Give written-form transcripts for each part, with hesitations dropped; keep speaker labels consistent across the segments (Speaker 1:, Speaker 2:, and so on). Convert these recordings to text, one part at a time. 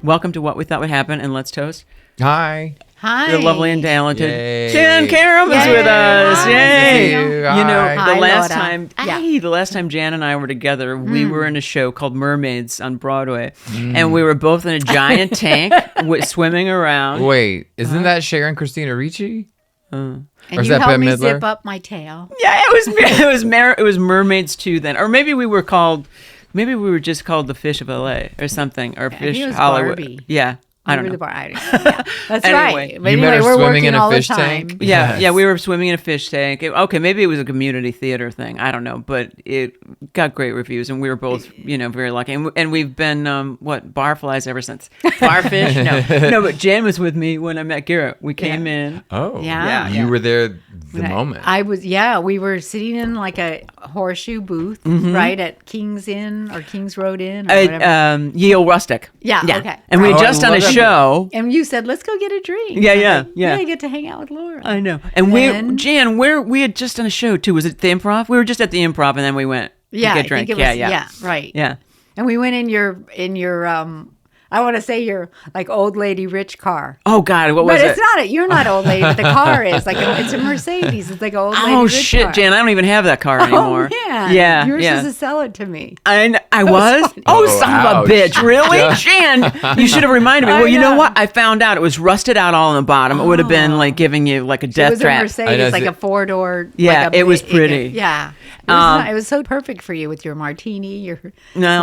Speaker 1: Welcome to What We Thought Would Happen, and let's toast.
Speaker 2: Hi.
Speaker 1: The lovely and talented
Speaker 2: Yay.
Speaker 1: Jann Karam is with us.
Speaker 2: Hi.
Speaker 1: Yay! You know,
Speaker 2: Hi.
Speaker 1: the last
Speaker 3: Laura.
Speaker 1: time Jann and I were together, we were in a show called Mermaids on Broadway, and we were both in a giant tank swimming around.
Speaker 2: Wait, isn't that Sharon Christina Ricci?
Speaker 3: And
Speaker 2: Or is
Speaker 3: you
Speaker 2: that
Speaker 3: helped
Speaker 2: Bette
Speaker 3: me
Speaker 2: Midler?
Speaker 3: zip up my tail.
Speaker 1: Yeah, it was Mermaids 2 then, or maybe we were just called the Fish of LA or something, or Fish
Speaker 3: it was
Speaker 1: Hollywood.
Speaker 3: Barbie.
Speaker 1: Yeah. I don't know.
Speaker 3: That's
Speaker 1: Anyway.
Speaker 3: right. But
Speaker 2: You met her
Speaker 3: we're
Speaker 2: swimming
Speaker 3: working
Speaker 2: in a
Speaker 3: all
Speaker 2: fish
Speaker 3: the time.
Speaker 2: tank?
Speaker 1: Yeah,
Speaker 2: Yes.
Speaker 1: we were swimming in a fish tank. Okay, maybe it was a community theater thing. I don't know, but it got great reviews, and we were both, very lucky. And we've been barflies ever since. Barfish? No, but Jann was with me when I met Garrett. We came in.
Speaker 2: Oh.
Speaker 3: Yeah.
Speaker 2: You were there the moment.
Speaker 3: I was, we were sitting in like a horseshoe booth, right at King's Inn or King's Road Inn or whatever.
Speaker 1: Yale Rustic.
Speaker 3: Yeah, okay.
Speaker 1: And we
Speaker 2: Oh,
Speaker 1: had
Speaker 2: I
Speaker 1: just done a
Speaker 2: love that.
Speaker 1: show.
Speaker 3: And you said, let's go get a drink.
Speaker 1: Yeah,
Speaker 3: And I
Speaker 1: yeah,
Speaker 3: was like,
Speaker 1: yeah.
Speaker 3: I get to hang out with Laura.
Speaker 1: I know. And Jann, we had just done a show too. Was it the Improv? We were just at the Improv, and then we went to
Speaker 3: Yeah,
Speaker 1: get
Speaker 3: I
Speaker 1: drink.
Speaker 3: think it was,
Speaker 1: Yeah.
Speaker 3: right.
Speaker 1: Yeah.
Speaker 3: And we went in your I want to say your like old lady rich car.
Speaker 1: Oh God, what was
Speaker 3: But
Speaker 1: it?
Speaker 3: it's not you're not old lady, but the car is like it's a Mercedes. It's like an old lady
Speaker 1: Oh
Speaker 3: rich
Speaker 1: shit,
Speaker 3: car.
Speaker 1: Jann, I don't even have that car anymore.
Speaker 3: Oh man.
Speaker 1: Yeah,
Speaker 3: You were
Speaker 1: yeah.
Speaker 3: supposed to sell it to me.
Speaker 1: I was?
Speaker 3: funny.
Speaker 1: Oh,
Speaker 2: Oh,
Speaker 1: son of
Speaker 2: ouch.
Speaker 1: a bitch. Really? Jann, you should have reminded me.
Speaker 3: I
Speaker 1: Well, you know
Speaker 3: know.
Speaker 1: what? I found out it was rusted out all on the bottom. It would have been like giving you like a
Speaker 3: It
Speaker 1: death
Speaker 3: was a
Speaker 1: trap.
Speaker 2: I know,
Speaker 3: Mercedes, like a 4-door.
Speaker 1: Yeah,
Speaker 3: like a
Speaker 1: it was
Speaker 3: big-
Speaker 1: pretty.
Speaker 3: Yeah. It was so perfect for you with your martini, your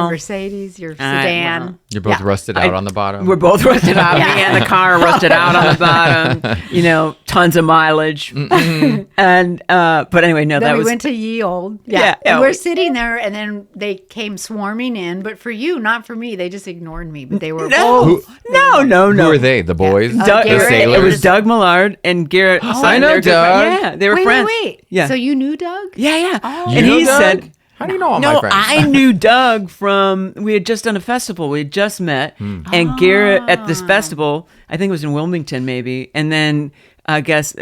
Speaker 3: Mercedes, your sedan.
Speaker 1: well,
Speaker 2: You're both rusted out on the bottom.
Speaker 1: We're both rusted out.
Speaker 3: Yeah.
Speaker 1: Me and the car are rusted out on the bottom. Tons of mileage. And but anyway, no,
Speaker 3: Then
Speaker 1: that
Speaker 3: we
Speaker 1: was
Speaker 3: went to Ye Old.
Speaker 1: Yeah,
Speaker 3: And
Speaker 1: yeah.
Speaker 3: we're sitting there, and then they came swarming in. But for you, not for me. They just ignored me. But they were
Speaker 1: no,
Speaker 3: both.
Speaker 1: no.
Speaker 2: Who are they? The boys?
Speaker 3: Yeah.
Speaker 1: Doug,
Speaker 3: Oh, Garrett,
Speaker 1: it
Speaker 2: sailors?
Speaker 1: was Doug Millard and Garrett.
Speaker 2: I know Doug.
Speaker 1: Yeah, they were
Speaker 3: Wait,
Speaker 1: friends.
Speaker 3: wait.
Speaker 1: Yeah.
Speaker 3: So you knew Doug?
Speaker 1: Yeah.
Speaker 3: Oh.
Speaker 2: You
Speaker 1: And
Speaker 2: know
Speaker 1: he
Speaker 2: Doug?
Speaker 1: said,
Speaker 2: How do you know all
Speaker 1: no,
Speaker 2: my friends?
Speaker 1: I knew Doug from, we had just done a festival. We had just met. And Garrett at this festival, I think it was in Wilmington maybe. And then I guess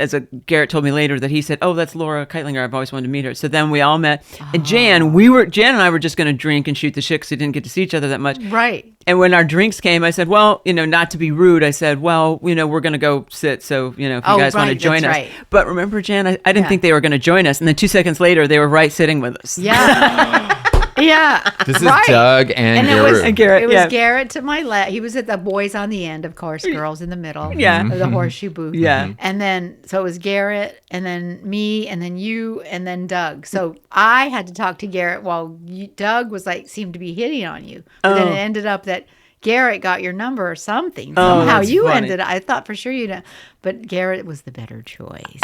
Speaker 1: Garrett told me later that he said, oh, that's Laura Keitlinger. I've always wanted to meet her. So then we all met. And Jann and I were just going to drink and shoot the shit because we didn't get to see each other that much.
Speaker 3: Right.
Speaker 1: And when our drinks came, I said, well, not to be rude, I said, well, we're going to go sit. So, if you guys want to
Speaker 3: right,
Speaker 1: join us.
Speaker 3: that's right.
Speaker 1: But remember, Jann, I didn't
Speaker 3: Yeah.
Speaker 1: think they were going to join us. And then 2 seconds later, they were right sitting with us.
Speaker 3: Yeah. Yeah.
Speaker 2: This is
Speaker 3: right.
Speaker 2: Doug and
Speaker 3: it was
Speaker 2: Garrett.
Speaker 1: Garrett,
Speaker 3: It was
Speaker 1: yeah.
Speaker 3: Garrett to my left. He was at the boys on the end, of course, girls in the middle.
Speaker 1: Yeah.
Speaker 3: Of the horseshoe booth.
Speaker 1: Yeah.
Speaker 3: And then, so it was Garrett, and then me, and then you, and then Doug. So I had to talk to Garrett while Doug was seemed to be hitting on you. But then it ended up that Garrett got your number or something. Somehow
Speaker 1: that's
Speaker 3: you
Speaker 1: funny.
Speaker 3: I thought for sure you'd, but Garrett was the better choice.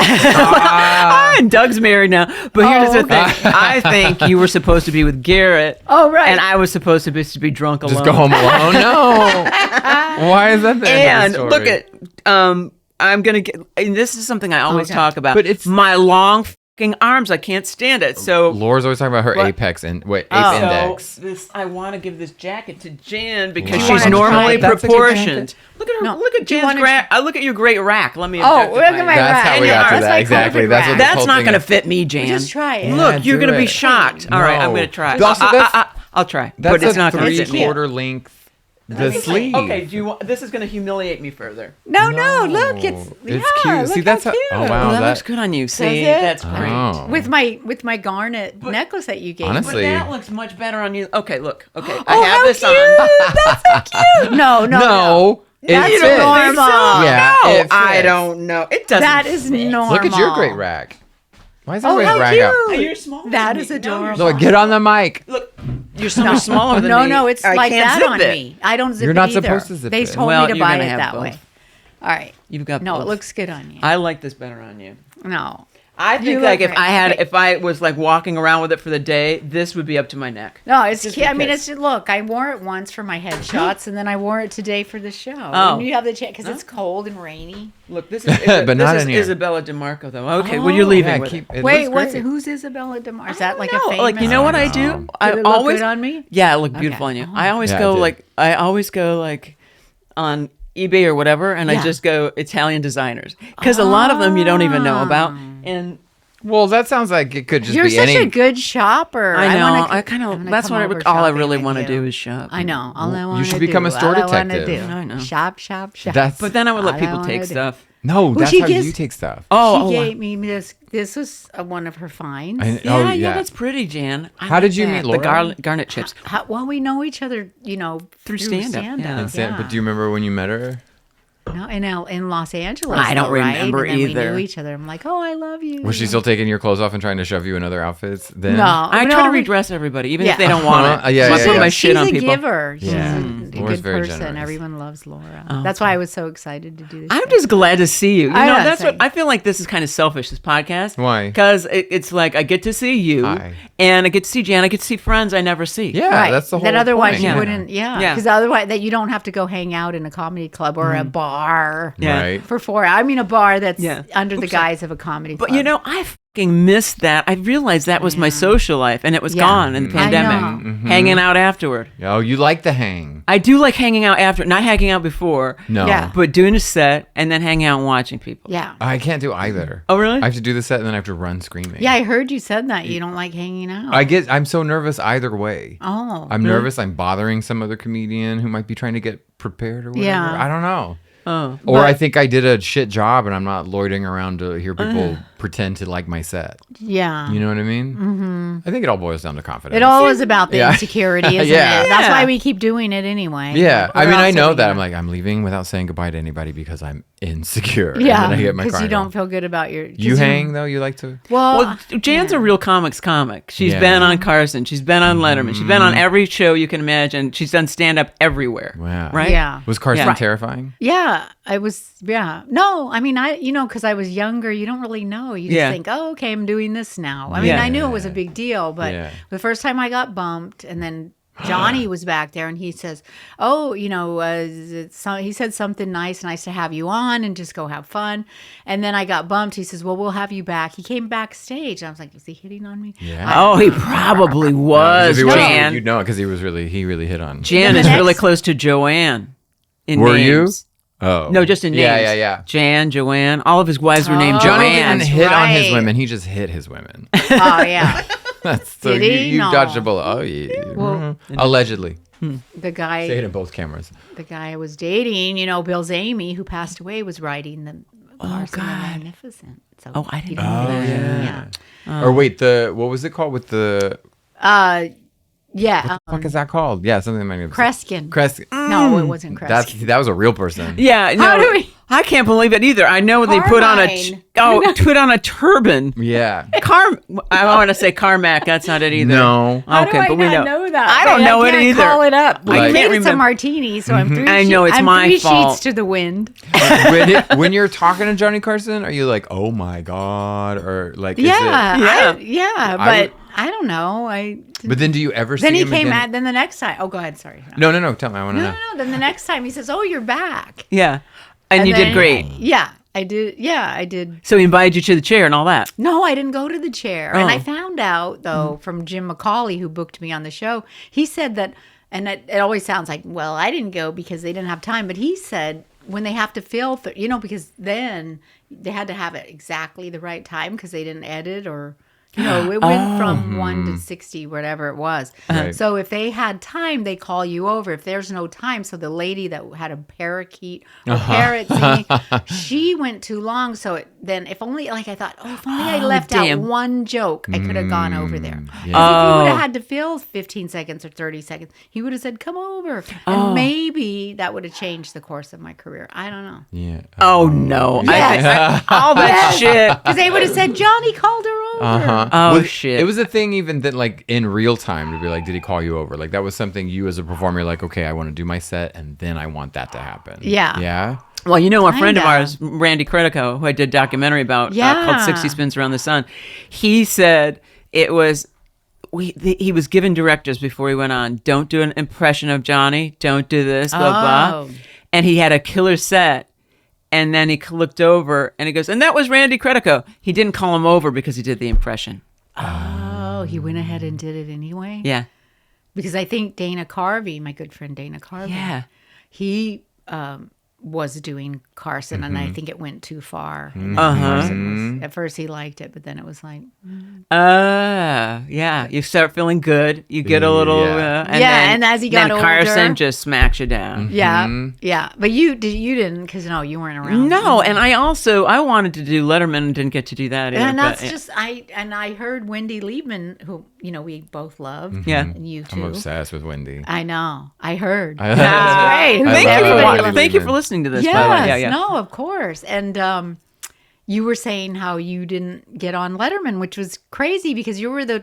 Speaker 1: And Doug's married now. But here's the
Speaker 3: okay.
Speaker 1: thing. I think you were supposed to be with Garrett.
Speaker 3: Oh, right.
Speaker 1: And I was supposed to be drunk alone.
Speaker 2: Just go home alone? No. Why is that the end
Speaker 1: And
Speaker 2: of the
Speaker 1: look
Speaker 2: story?
Speaker 1: at, I'm going to get, and this is something I always
Speaker 3: Okay.
Speaker 1: talk about.
Speaker 2: But it's-
Speaker 1: my long fucking arms. I can't stand it. So
Speaker 2: Laura's always talking about her apex and ape index.
Speaker 1: I want to give this jacket to Jann because
Speaker 2: Wow.
Speaker 1: she's
Speaker 3: You wanna
Speaker 1: normally
Speaker 3: try it?
Speaker 2: That's a good
Speaker 1: proportioned. Look at her.
Speaker 3: No.
Speaker 1: Look at
Speaker 3: Do you
Speaker 1: Jann's
Speaker 3: wanna-
Speaker 1: rack. Look at your great rack. Let me.
Speaker 3: Oh, look
Speaker 1: objectify
Speaker 3: at my
Speaker 1: you.
Speaker 2: That's
Speaker 3: rack.
Speaker 2: how we
Speaker 1: And
Speaker 2: got
Speaker 1: your
Speaker 2: to
Speaker 1: arms.
Speaker 2: that.
Speaker 3: That's my
Speaker 2: Exactly.
Speaker 3: COVID
Speaker 2: That's what
Speaker 3: rack.
Speaker 2: the
Speaker 1: That's
Speaker 2: whole
Speaker 1: not
Speaker 2: thing
Speaker 1: going to
Speaker 2: is.
Speaker 1: fit me, Jann.
Speaker 3: Just try it.
Speaker 1: Look,
Speaker 2: Yeah,
Speaker 1: you're
Speaker 2: do
Speaker 1: going to be
Speaker 2: it.
Speaker 1: shocked. All right, I'm
Speaker 2: No.
Speaker 1: going to try.
Speaker 2: Also,
Speaker 1: I'll try.
Speaker 2: That's
Speaker 1: But it's not going to
Speaker 3: It's
Speaker 1: fit me.
Speaker 3: cute.
Speaker 2: 3/4 length. The
Speaker 3: me see.
Speaker 2: sleeve.
Speaker 1: Okay, this is going to humiliate me further.
Speaker 3: No, look, it's
Speaker 2: cute.
Speaker 3: look
Speaker 2: See,
Speaker 3: how
Speaker 2: that's
Speaker 3: cute.
Speaker 2: oh wow,
Speaker 1: Well, that
Speaker 2: that
Speaker 1: looks good on you. See,
Speaker 3: it?
Speaker 1: that's great.
Speaker 2: Oh.
Speaker 3: With my garnet necklace that you gave.
Speaker 2: Honestly-
Speaker 1: But that looks much better on you. Okay, look. Okay, I
Speaker 3: Oh,
Speaker 1: have
Speaker 3: how
Speaker 1: this
Speaker 3: cute!
Speaker 1: on.
Speaker 3: That's so cute. No.
Speaker 2: No, it
Speaker 3: That's
Speaker 2: fits.
Speaker 3: normal.
Speaker 2: Yeah,
Speaker 1: No,
Speaker 2: it
Speaker 1: I
Speaker 2: fits.
Speaker 1: don't know. It doesn't.
Speaker 3: That is
Speaker 1: fit.
Speaker 3: normal.
Speaker 2: Look at your great rack. Why is
Speaker 3: Oh,
Speaker 2: everybody
Speaker 3: how
Speaker 2: rack
Speaker 3: cute.
Speaker 2: up?
Speaker 1: Oh, you're smaller.
Speaker 3: That
Speaker 1: than
Speaker 3: is
Speaker 1: me.
Speaker 3: adorable.
Speaker 1: No,
Speaker 2: Look, get on the mic.
Speaker 1: look, you're so much smaller than me.
Speaker 3: No, it's
Speaker 1: I
Speaker 3: like
Speaker 1: can't
Speaker 3: that
Speaker 1: zip
Speaker 3: on
Speaker 1: it.
Speaker 3: me. I don't zip
Speaker 2: You're
Speaker 3: it
Speaker 2: not
Speaker 3: either.
Speaker 2: supposed to zip
Speaker 3: They
Speaker 2: it.
Speaker 3: told
Speaker 1: Well,
Speaker 3: me to
Speaker 1: you're
Speaker 3: buy
Speaker 1: gonna
Speaker 3: it
Speaker 1: have
Speaker 3: that
Speaker 1: both.
Speaker 3: way. All right.
Speaker 1: You've got
Speaker 3: No,
Speaker 1: both.
Speaker 3: it looks good on you.
Speaker 1: I like this better on you.
Speaker 3: No.
Speaker 1: I
Speaker 3: You
Speaker 1: think
Speaker 3: look
Speaker 1: like if
Speaker 3: great.
Speaker 1: I
Speaker 3: Okay.
Speaker 1: was like walking around with it for the day, this would be up to my neck.
Speaker 3: No, it's
Speaker 1: Just
Speaker 3: cute. I mean,
Speaker 1: because.
Speaker 3: it's look. I wore it once for my headshots, and then I wore it today for the show.
Speaker 1: Oh.
Speaker 3: And you have the chance because it's cold and rainy.
Speaker 1: Look, this is
Speaker 2: But not
Speaker 1: this
Speaker 2: in
Speaker 1: is
Speaker 2: here.
Speaker 1: Isabella DeMarco though. Okay, well you're leaving with it.
Speaker 3: Wait,
Speaker 2: what's
Speaker 3: who's Isabella DeMar? Is that like
Speaker 1: No,
Speaker 3: a famous?
Speaker 1: like you know what I do?
Speaker 2: Did
Speaker 1: I
Speaker 3: Did it look
Speaker 1: always
Speaker 3: good on me?
Speaker 1: Yeah, it looked beautiful
Speaker 3: Okay.
Speaker 1: on you. I always
Speaker 2: Yeah, it
Speaker 1: go
Speaker 2: did.
Speaker 1: like on eBay or whatever, and I
Speaker 3: Yeah.
Speaker 1: just go Italian designers because a lot of them you don't even know about. And
Speaker 2: Well, that sounds like it could just
Speaker 3: You're
Speaker 2: be
Speaker 3: such
Speaker 2: any.
Speaker 3: a good shopper.
Speaker 1: I know.
Speaker 3: wanna-
Speaker 1: I kind
Speaker 3: I'm
Speaker 1: of.
Speaker 3: gonna
Speaker 1: That's
Speaker 3: come
Speaker 1: what
Speaker 3: over
Speaker 1: all I
Speaker 3: shopping
Speaker 1: really
Speaker 3: with
Speaker 1: want to
Speaker 3: you.
Speaker 1: do is shop.
Speaker 3: I know. All I want
Speaker 2: You should become a store detective.
Speaker 1: I know.
Speaker 3: Shop, shop, shop.
Speaker 2: That's.
Speaker 1: But then I would let
Speaker 3: All I
Speaker 1: people
Speaker 3: wanna
Speaker 1: take
Speaker 3: do.
Speaker 1: stuff.
Speaker 2: No, that's
Speaker 3: she
Speaker 2: how
Speaker 3: gives-
Speaker 2: you take stuff.
Speaker 1: Oh,
Speaker 3: she
Speaker 1: oh,
Speaker 3: gave me this. This was one of her finds.
Speaker 1: yeah, that's pretty, Jan. I
Speaker 2: How
Speaker 1: like
Speaker 2: did you
Speaker 1: that.
Speaker 2: meet
Speaker 1: The
Speaker 2: Laura?
Speaker 1: garnet chips.
Speaker 3: Well, we know each other,
Speaker 1: Through stand-up, yeah.
Speaker 2: And But do you remember when you met her?
Speaker 3: No, in Los Angeles.
Speaker 1: I don't
Speaker 3: though, right?
Speaker 1: remember
Speaker 3: and then
Speaker 1: either.
Speaker 3: We knew each other. I'm like, oh, I love you.
Speaker 2: Was she still taking your clothes off and trying to shove you in other outfits? Then
Speaker 3: No,
Speaker 1: I try to redress everybody, even if they don't want it.
Speaker 2: Yeah,
Speaker 1: So I
Speaker 2: yeah,
Speaker 1: put
Speaker 2: yeah.
Speaker 1: my shit
Speaker 3: She's
Speaker 1: on
Speaker 3: a
Speaker 1: people.
Speaker 3: giver. She's
Speaker 2: Yeah.
Speaker 3: a
Speaker 2: Laura's
Speaker 3: good
Speaker 2: very
Speaker 3: person.
Speaker 2: generous.
Speaker 3: Everyone loves Laura. That's why I was so excited to do this.
Speaker 1: I'm just glad to see you. You
Speaker 3: I
Speaker 1: know,
Speaker 3: know,
Speaker 1: that's what
Speaker 3: same.
Speaker 1: I feel like. This is kind of selfish. This podcast.
Speaker 2: Why?
Speaker 1: Because it's like I get to see you,
Speaker 2: Hi.
Speaker 1: and I get to see Jan. I get to see friends I never see.
Speaker 2: Yeah,
Speaker 3: Right.
Speaker 2: that's the whole
Speaker 3: That otherwise
Speaker 2: point.
Speaker 3: you
Speaker 1: Yeah.
Speaker 3: wouldn't. Yeah.
Speaker 1: Yeah.
Speaker 3: Because otherwise that you don't have to go hang out in a comedy club or a bar.
Speaker 1: Yeah.
Speaker 2: Right.
Speaker 3: For 4 hours. I mean, a bar that's
Speaker 1: Yeah.
Speaker 3: under the guise of a comedy club.
Speaker 1: But you know, I fucking missed that. I realized that was my social life, and it was
Speaker 3: Yeah.
Speaker 1: gone in the
Speaker 3: I
Speaker 1: pandemic.
Speaker 3: know.
Speaker 1: Hanging out afterward.
Speaker 2: Oh, you like the hang?
Speaker 1: I do like hanging out after, not hanging out before.
Speaker 2: No.
Speaker 3: Yeah.
Speaker 1: But doing a set and then hanging out and watching people.
Speaker 3: Yeah.
Speaker 2: I can't do either.
Speaker 1: Oh, really?
Speaker 2: I have to do the set and then I have to run screaming.
Speaker 3: Yeah, I heard you said that. You don't like hanging out.
Speaker 2: I'm so nervous either way.
Speaker 3: Oh.
Speaker 2: I'm nervous I'm bothering some other comedian who might be trying to get prepared or whatever.
Speaker 3: Yeah.
Speaker 2: I don't know.
Speaker 1: Oh.
Speaker 2: Or I think I did a shit job and I'm not loitering around to hear people pretend to like my set.
Speaker 3: Yeah.
Speaker 2: You know what I mean? Mm-hmm. I think it all boils down to confidence.
Speaker 3: It all is about the
Speaker 2: Yeah.
Speaker 3: insecurity, isn't
Speaker 2: Yeah.
Speaker 3: it? That's
Speaker 1: Yeah.
Speaker 3: why we keep doing it anyway.
Speaker 2: Yeah.
Speaker 3: Or
Speaker 2: I mean, I
Speaker 3: else
Speaker 2: know
Speaker 3: it'll be
Speaker 2: that. I'm
Speaker 3: not-
Speaker 2: like, I'm leaving without saying goodbye to anybody because I'm insecure.
Speaker 3: Yeah.
Speaker 2: And then I get my
Speaker 3: Because you
Speaker 2: crying
Speaker 3: don't feel good about your. 'cause
Speaker 2: You hang, though? You like to?
Speaker 1: Well, Jan's a real comics comic. She's
Speaker 2: Yeah.
Speaker 1: been on Carson. She's been on Letterman. She's been on every show you can imagine. She's done stand up everywhere.
Speaker 2: Wow.
Speaker 1: Right?
Speaker 3: Yeah.
Speaker 2: Was Carson
Speaker 1: Yeah.
Speaker 2: terrifying?
Speaker 3: Yeah, I was. Yeah, no, I mean, because I was younger, you don't really know. You just
Speaker 1: Yeah.
Speaker 3: think, oh, okay, I'm doing this now. I mean,
Speaker 1: Yeah.
Speaker 3: I knew it was a big deal, but
Speaker 2: Yeah.
Speaker 3: the first time I got bumped, and then Johnny was back there, and he says, "Oh, he said something nice to have you on, and just go have fun." And then I got bumped. He says, "Well, we'll have you back." He came backstage, and I was like, "Is he hitting on me?"
Speaker 2: Yeah.
Speaker 1: Oh, he probably was,
Speaker 2: If he wasn't,
Speaker 1: Jan.
Speaker 2: you'd know it because he really hit on.
Speaker 1: Jan
Speaker 3: the
Speaker 1: is really
Speaker 3: next-
Speaker 1: close to Joanne in
Speaker 2: Were
Speaker 1: names.
Speaker 2: Oh.
Speaker 1: No, just in names.
Speaker 2: Yeah.
Speaker 1: Jan, Joanne. All of his wives were named
Speaker 2: Johnny
Speaker 1: Joanne.
Speaker 2: didn't hit on his
Speaker 3: right.
Speaker 2: women. He just hit his women.
Speaker 3: Oh yeah,
Speaker 2: That's so
Speaker 3: Did he?
Speaker 2: you
Speaker 3: No.
Speaker 2: dodged a bullet. Oh yeah.
Speaker 3: Well-
Speaker 2: Allegedly.
Speaker 3: the guy.
Speaker 2: Say it in both cameras.
Speaker 3: The guy I was dating, Bill Zamey, who passed away, was writing the Carson the
Speaker 1: God.
Speaker 3: Magnificent. So
Speaker 1: Oh, I didn't
Speaker 3: he
Speaker 1: know
Speaker 3: didn't-
Speaker 2: yeah.
Speaker 3: yeah.
Speaker 2: Or wait, what was it called with the
Speaker 3: Yeah.
Speaker 2: fuck is that called? Yeah, something like
Speaker 3: Kreskin.
Speaker 2: Kreskin.
Speaker 3: No, it wasn't Kreskin.
Speaker 2: That was a real person.
Speaker 1: Yeah, no,
Speaker 3: How do we-
Speaker 1: I can't believe it either. I know they put on put on a turban.
Speaker 2: Yeah.
Speaker 1: I want to say Carmack. That's not it either.
Speaker 2: No.
Speaker 3: How
Speaker 1: Okay,
Speaker 3: do I
Speaker 1: but we
Speaker 3: not
Speaker 1: know.
Speaker 3: that?
Speaker 1: I don't know it
Speaker 3: can't
Speaker 1: either.
Speaker 3: Call it up. We
Speaker 2: Like-
Speaker 3: made
Speaker 1: can't
Speaker 3: it some
Speaker 1: remember.
Speaker 3: martini, so I'm three.
Speaker 1: I know, it's
Speaker 3: I'm
Speaker 1: my
Speaker 3: three
Speaker 1: fault.
Speaker 3: sheets to the wind.
Speaker 2: when you're talking to Johnny Carson, are you like, oh my god, or like, is
Speaker 3: Yeah,
Speaker 1: Yeah.
Speaker 3: but I don't know.
Speaker 2: But then, do you ever see
Speaker 3: Then he
Speaker 2: him
Speaker 3: came
Speaker 2: again?
Speaker 3: at. Then the next time. Oh, go ahead. Sorry.
Speaker 2: No. Tell me. I want to
Speaker 3: No,
Speaker 2: know.
Speaker 3: no. Then the next time he says, "Oh, you're back."
Speaker 1: Yeah, and you
Speaker 3: then-
Speaker 1: did great.
Speaker 3: Yeah, I did. Yeah, I did.
Speaker 1: So he invited you to the chair and all that.
Speaker 3: No, I didn't go to the chair. And
Speaker 1: Oh.
Speaker 3: I found out, though, from Jim McCauley, who booked me on the show, he said that, and it always sounds like, well, I didn't go because they didn't have time. But he said when they have to fill, because then they had to have it exactly the right time because they didn't edit or. It went from 1 to 60, whatever it was.
Speaker 2: Right.
Speaker 3: So if they had time, they call you over. If there's no time, so the lady that had a parakeet or parrot singing, she went too long. So then if only, I thought, if only I left
Speaker 1: damn.
Speaker 3: out one joke, I could have gone over there.
Speaker 2: yeah.
Speaker 3: If he would have had to fill 15 seconds or 30 seconds, he would have said, come over. And maybe that would have changed the course of my career. I don't know.
Speaker 2: Yeah.
Speaker 1: Oh no!
Speaker 3: Yes.
Speaker 1: All that shit.
Speaker 3: Because they would have said, Johnny called her over.
Speaker 1: Oh
Speaker 2: Well,
Speaker 1: shit!
Speaker 2: It was a thing even that like in real time to be like, did he call you over? Like that was something you as a performer you're like, okay, I want to do my set and then I want that to happen.
Speaker 3: Yeah.
Speaker 2: Yeah.
Speaker 1: Well, a friend of
Speaker 3: Kinda.
Speaker 1: ours, Randy Credico, who I did a documentary about called
Speaker 3: Yeah.
Speaker 1: 60 Spins Around the Sun, he said it was, he was given directives before he went on, don't do an impression of Johnny, don't do this, blah, blah.
Speaker 3: Oh.
Speaker 1: And he had a killer set. And then he looked over and he goes, and that was Randy Credico. He didn't call him over because he did the impression.
Speaker 3: Oh, he went ahead and did it anyway?
Speaker 1: Yeah.
Speaker 3: Because I think Dana Carvey, my good friend Dana Carvey,
Speaker 1: Yeah.
Speaker 3: he was doing Carson, and I think it went too far. And Carson was, at first he liked it, but then it was like,
Speaker 1: yeah. You start feeling good. You get a little,
Speaker 3: and as he got older,
Speaker 1: Carson just smacks you down.
Speaker 3: Yeah. But you didn't, because you weren't around.
Speaker 1: No, and I wanted to do Letterman and didn't get to do that either.
Speaker 3: And that's I heard Wendy Liebman, who we both love.
Speaker 1: Yeah,
Speaker 3: and you too.
Speaker 2: I'm obsessed with Wendy.
Speaker 3: I know. I heard.
Speaker 2: That's
Speaker 3: great.
Speaker 1: Thank you for listening to this.
Speaker 3: Yes,
Speaker 1: by the way. Yeah.
Speaker 3: No, of course. And you were saying how you didn't get on Letterman, which was crazy because you were the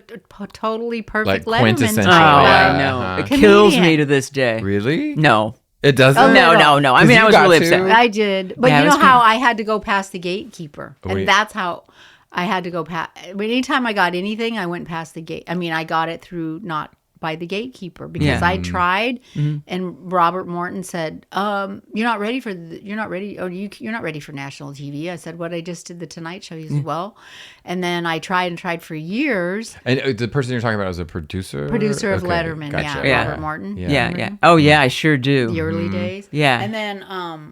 Speaker 3: totally perfect
Speaker 2: Like
Speaker 3: Letterman
Speaker 2: quintessential.
Speaker 1: I know. It kills me to this day.
Speaker 2: Really?
Speaker 1: No.
Speaker 2: It doesn't?
Speaker 1: Oh, no. I mean, I was really upset.
Speaker 3: I did. But you know how I had to go past the gatekeeper. And that's how I had to go past. Anytime I got anything, I went past the gate. I mean, I got it through not by the gatekeeper because I tried, and Robert Morton said, "You're not ready for you're not ready for national TV." I said, "What? I just did the Tonight Show." He said, "Well," and then I tried for years.
Speaker 2: And the person you're talking about was a producer
Speaker 3: of Letterman,
Speaker 2: gotcha.
Speaker 3: Robert Morton.
Speaker 1: Yeah. Oh yeah, I sure do.
Speaker 3: The early days.
Speaker 1: Yeah.
Speaker 3: And then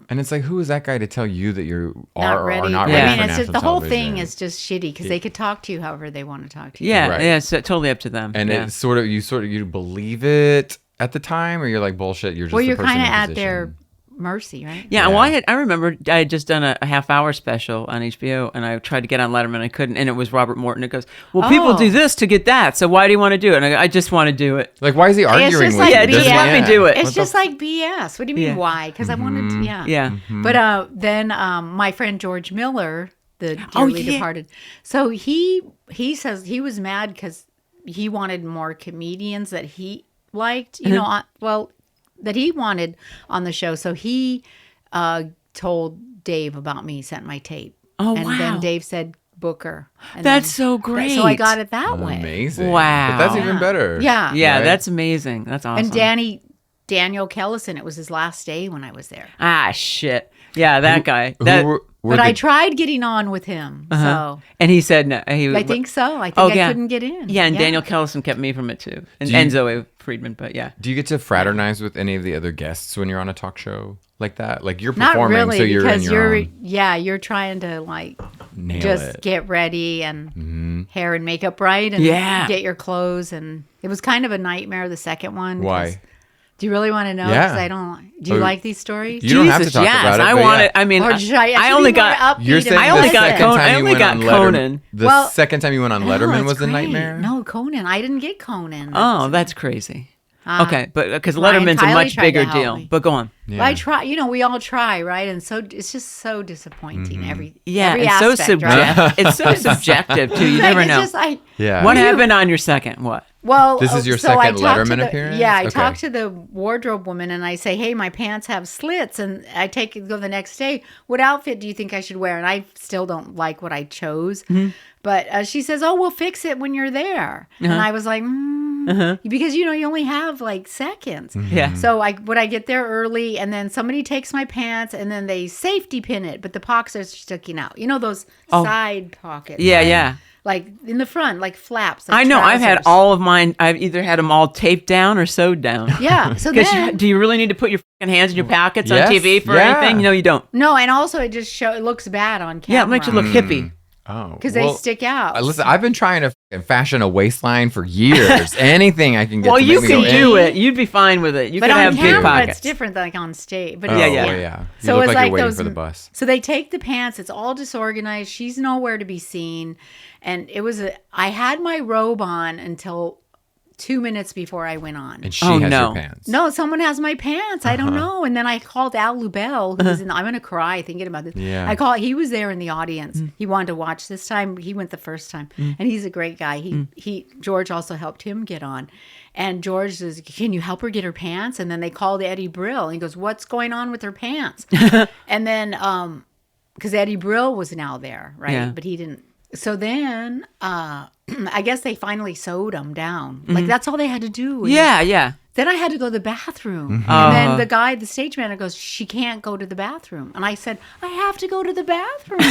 Speaker 2: and it's like, who is that guy to tell you that you
Speaker 3: not
Speaker 2: are
Speaker 3: ready?
Speaker 2: or are not
Speaker 3: I
Speaker 2: ready
Speaker 3: mean,
Speaker 2: for
Speaker 3: it's just
Speaker 2: national
Speaker 3: the whole
Speaker 2: television?
Speaker 3: thing is just shitty because they could talk to you however they want to talk to you.
Speaker 1: Yeah,
Speaker 2: Right.
Speaker 1: yeah, it's totally up to them.
Speaker 2: And it's sort of you believe it at the time, or you're like, bullshit, you're just
Speaker 3: you're
Speaker 2: the person
Speaker 3: kind of
Speaker 2: in
Speaker 3: at
Speaker 2: position.
Speaker 3: their mercy, right?
Speaker 1: Yeah, well, I remember I had just done a half-hour special on HBO, and I tried to get on Letterman, I couldn't, and it was Robert Morton. It goes, well, people do this to get that, so why do you want to do it? And I go, I just want to do it.
Speaker 2: Like, why is he arguing with
Speaker 3: like
Speaker 2: you?
Speaker 1: Yeah, just let me do it.
Speaker 3: It's just like BS. What do you mean, why? Because I wanted to,
Speaker 1: Yeah.
Speaker 3: But then my friend George Miller, the dearly departed, so he says he was mad because he wanted more comedians that he liked, that he wanted on the show. So he told Dave about me, sent my tape.
Speaker 1: Oh,
Speaker 3: and
Speaker 1: wow.
Speaker 3: then Dave said, Booker.
Speaker 1: That's so great.
Speaker 3: So I got it that way.
Speaker 2: Amazing.
Speaker 1: Wow.
Speaker 2: But that's even better.
Speaker 3: Yeah.
Speaker 1: Yeah,
Speaker 2: Right?
Speaker 1: that's amazing. That's awesome.
Speaker 3: And Daniel Kellison, it was his last day when I was there.
Speaker 1: Ah, shit. Yeah, that guy.
Speaker 3: But I tried getting on with him. So
Speaker 1: And he said no.
Speaker 3: I think so. I think I couldn't get in.
Speaker 1: Yeah, and Daniel Kellison kept me from it too. And Zoe Friedman, but yeah.
Speaker 2: Do you get to fraternize with any of the other guests when you're on a talk show like that? Like you're
Speaker 3: Not
Speaker 2: performing,
Speaker 3: really,
Speaker 2: so you're
Speaker 3: because
Speaker 2: in your own.
Speaker 3: you're trying to like
Speaker 2: Nail
Speaker 3: just
Speaker 2: it.
Speaker 3: get ready and hair and makeup right and get your clothes. And it was kind of a nightmare, the second one.
Speaker 2: Why?
Speaker 3: Do you really want to know?
Speaker 2: Yeah.
Speaker 3: Because I don't. Do you like these stories?
Speaker 2: You don't have to talk about it.
Speaker 1: I
Speaker 2: but
Speaker 1: want
Speaker 2: yeah.
Speaker 1: it. I mean,
Speaker 3: Or should I
Speaker 1: only
Speaker 3: be more
Speaker 1: got.
Speaker 3: upbeat
Speaker 2: You're
Speaker 3: and
Speaker 2: saying
Speaker 1: I only
Speaker 2: the
Speaker 1: got
Speaker 2: second
Speaker 1: Conan.
Speaker 2: time
Speaker 1: I
Speaker 2: you
Speaker 1: only
Speaker 2: went
Speaker 1: got
Speaker 2: on
Speaker 1: Conan.
Speaker 2: The second time you went on Letterman
Speaker 3: that's
Speaker 2: was a
Speaker 3: great.
Speaker 2: nightmare.
Speaker 3: No, Conan. I didn't get Conan.
Speaker 1: Oh, that's crazy. Okay, but because
Speaker 3: Ryan
Speaker 1: Letterman's a
Speaker 3: Kiley
Speaker 1: much
Speaker 3: tried to
Speaker 1: bigger
Speaker 3: help
Speaker 1: deal.
Speaker 3: me.
Speaker 1: But go on.
Speaker 2: Yeah.
Speaker 3: Well, I try. We all try, right? And so it's just so disappointing. Every
Speaker 1: Yeah,
Speaker 3: every
Speaker 1: it's
Speaker 3: aspect,
Speaker 1: so
Speaker 3: right?
Speaker 1: it's so subjective too. You
Speaker 3: It's
Speaker 1: never
Speaker 3: like,
Speaker 1: know.
Speaker 3: It's just
Speaker 2: Yeah.
Speaker 1: What happened on your second? What?
Speaker 3: Well,
Speaker 2: This is your
Speaker 3: so I
Speaker 2: second
Speaker 3: talked to
Speaker 2: Letterman
Speaker 3: the-
Speaker 2: appearance?
Speaker 3: Yeah, I
Speaker 2: Okay.
Speaker 3: talked to the wardrobe woman and I say, "Hey, my pants have slits," and I go the next day. What outfit do you think I should wear? And I still don't like what I chose, but she says, "Oh, we'll fix it when you're there." And I was like, because you only have like seconds.
Speaker 1: Yeah.
Speaker 3: So I get there early, and then somebody takes my pants, and then they safety pin it, but the pockets are sticking out. Those side pockets.
Speaker 1: Yeah,
Speaker 3: right?
Speaker 1: yeah.
Speaker 3: Like in the front, like flaps. Like
Speaker 1: I know. I've had
Speaker 3: trousers.
Speaker 1: all of mine. I've either had them all taped down or sewed down.
Speaker 3: Yeah. So then,
Speaker 1: Do you really need to put your fucking hands in your pockets
Speaker 2: Yes,
Speaker 1: on TV for
Speaker 2: yeah.
Speaker 1: anything? No, you don't.
Speaker 3: no, and also it just it looks bad on camera.
Speaker 1: Yeah, it makes you look hippie.
Speaker 2: Oh,
Speaker 3: because they stick out.
Speaker 2: Listen, I've been trying to fashion a waistline for years. Anything I can get.
Speaker 1: Well,
Speaker 2: to
Speaker 1: you
Speaker 2: make me
Speaker 1: can
Speaker 2: go,
Speaker 1: do it. You'd be fine with it. You
Speaker 3: but
Speaker 1: could
Speaker 3: on
Speaker 1: have big
Speaker 3: camera,
Speaker 1: pockets.
Speaker 3: it's different than like on stage. But
Speaker 2: Oh,
Speaker 3: it's,
Speaker 1: yeah.
Speaker 2: well, yeah. You
Speaker 3: So
Speaker 2: look
Speaker 3: it's
Speaker 2: like
Speaker 3: like
Speaker 2: you're waiting
Speaker 3: those,
Speaker 2: for the bus.
Speaker 3: So they take the pants. It's all disorganized. She's nowhere to be seen, and it was I had my robe on until 2 minutes before I went on.
Speaker 2: And she
Speaker 1: Oh,
Speaker 2: has
Speaker 1: no.
Speaker 2: your pants.
Speaker 3: No, someone has my pants. I don't know. And then I called Al Lubell, who was in. I'm gonna cry thinking about this.
Speaker 2: Yeah.
Speaker 3: He was there in the audience. He wanted to watch this time. He went the first time, and he's a great guy. George also helped him get on, and George says, "Can you help her get her pants?" And then they called Eddie Brill, and he goes, "What's going on with her pants?" And then because Eddie Brill was now there, right?
Speaker 1: Yeah.
Speaker 3: But he didn't. So then, I guess they finally sewed them down. Like that's all they had to do. And
Speaker 1: Yeah, yeah.
Speaker 3: then I had to go to the bathroom.
Speaker 2: Mm-hmm.
Speaker 3: And then the stage manager goes, "She can't go to the bathroom." And I said, "I have to go to the bathroom."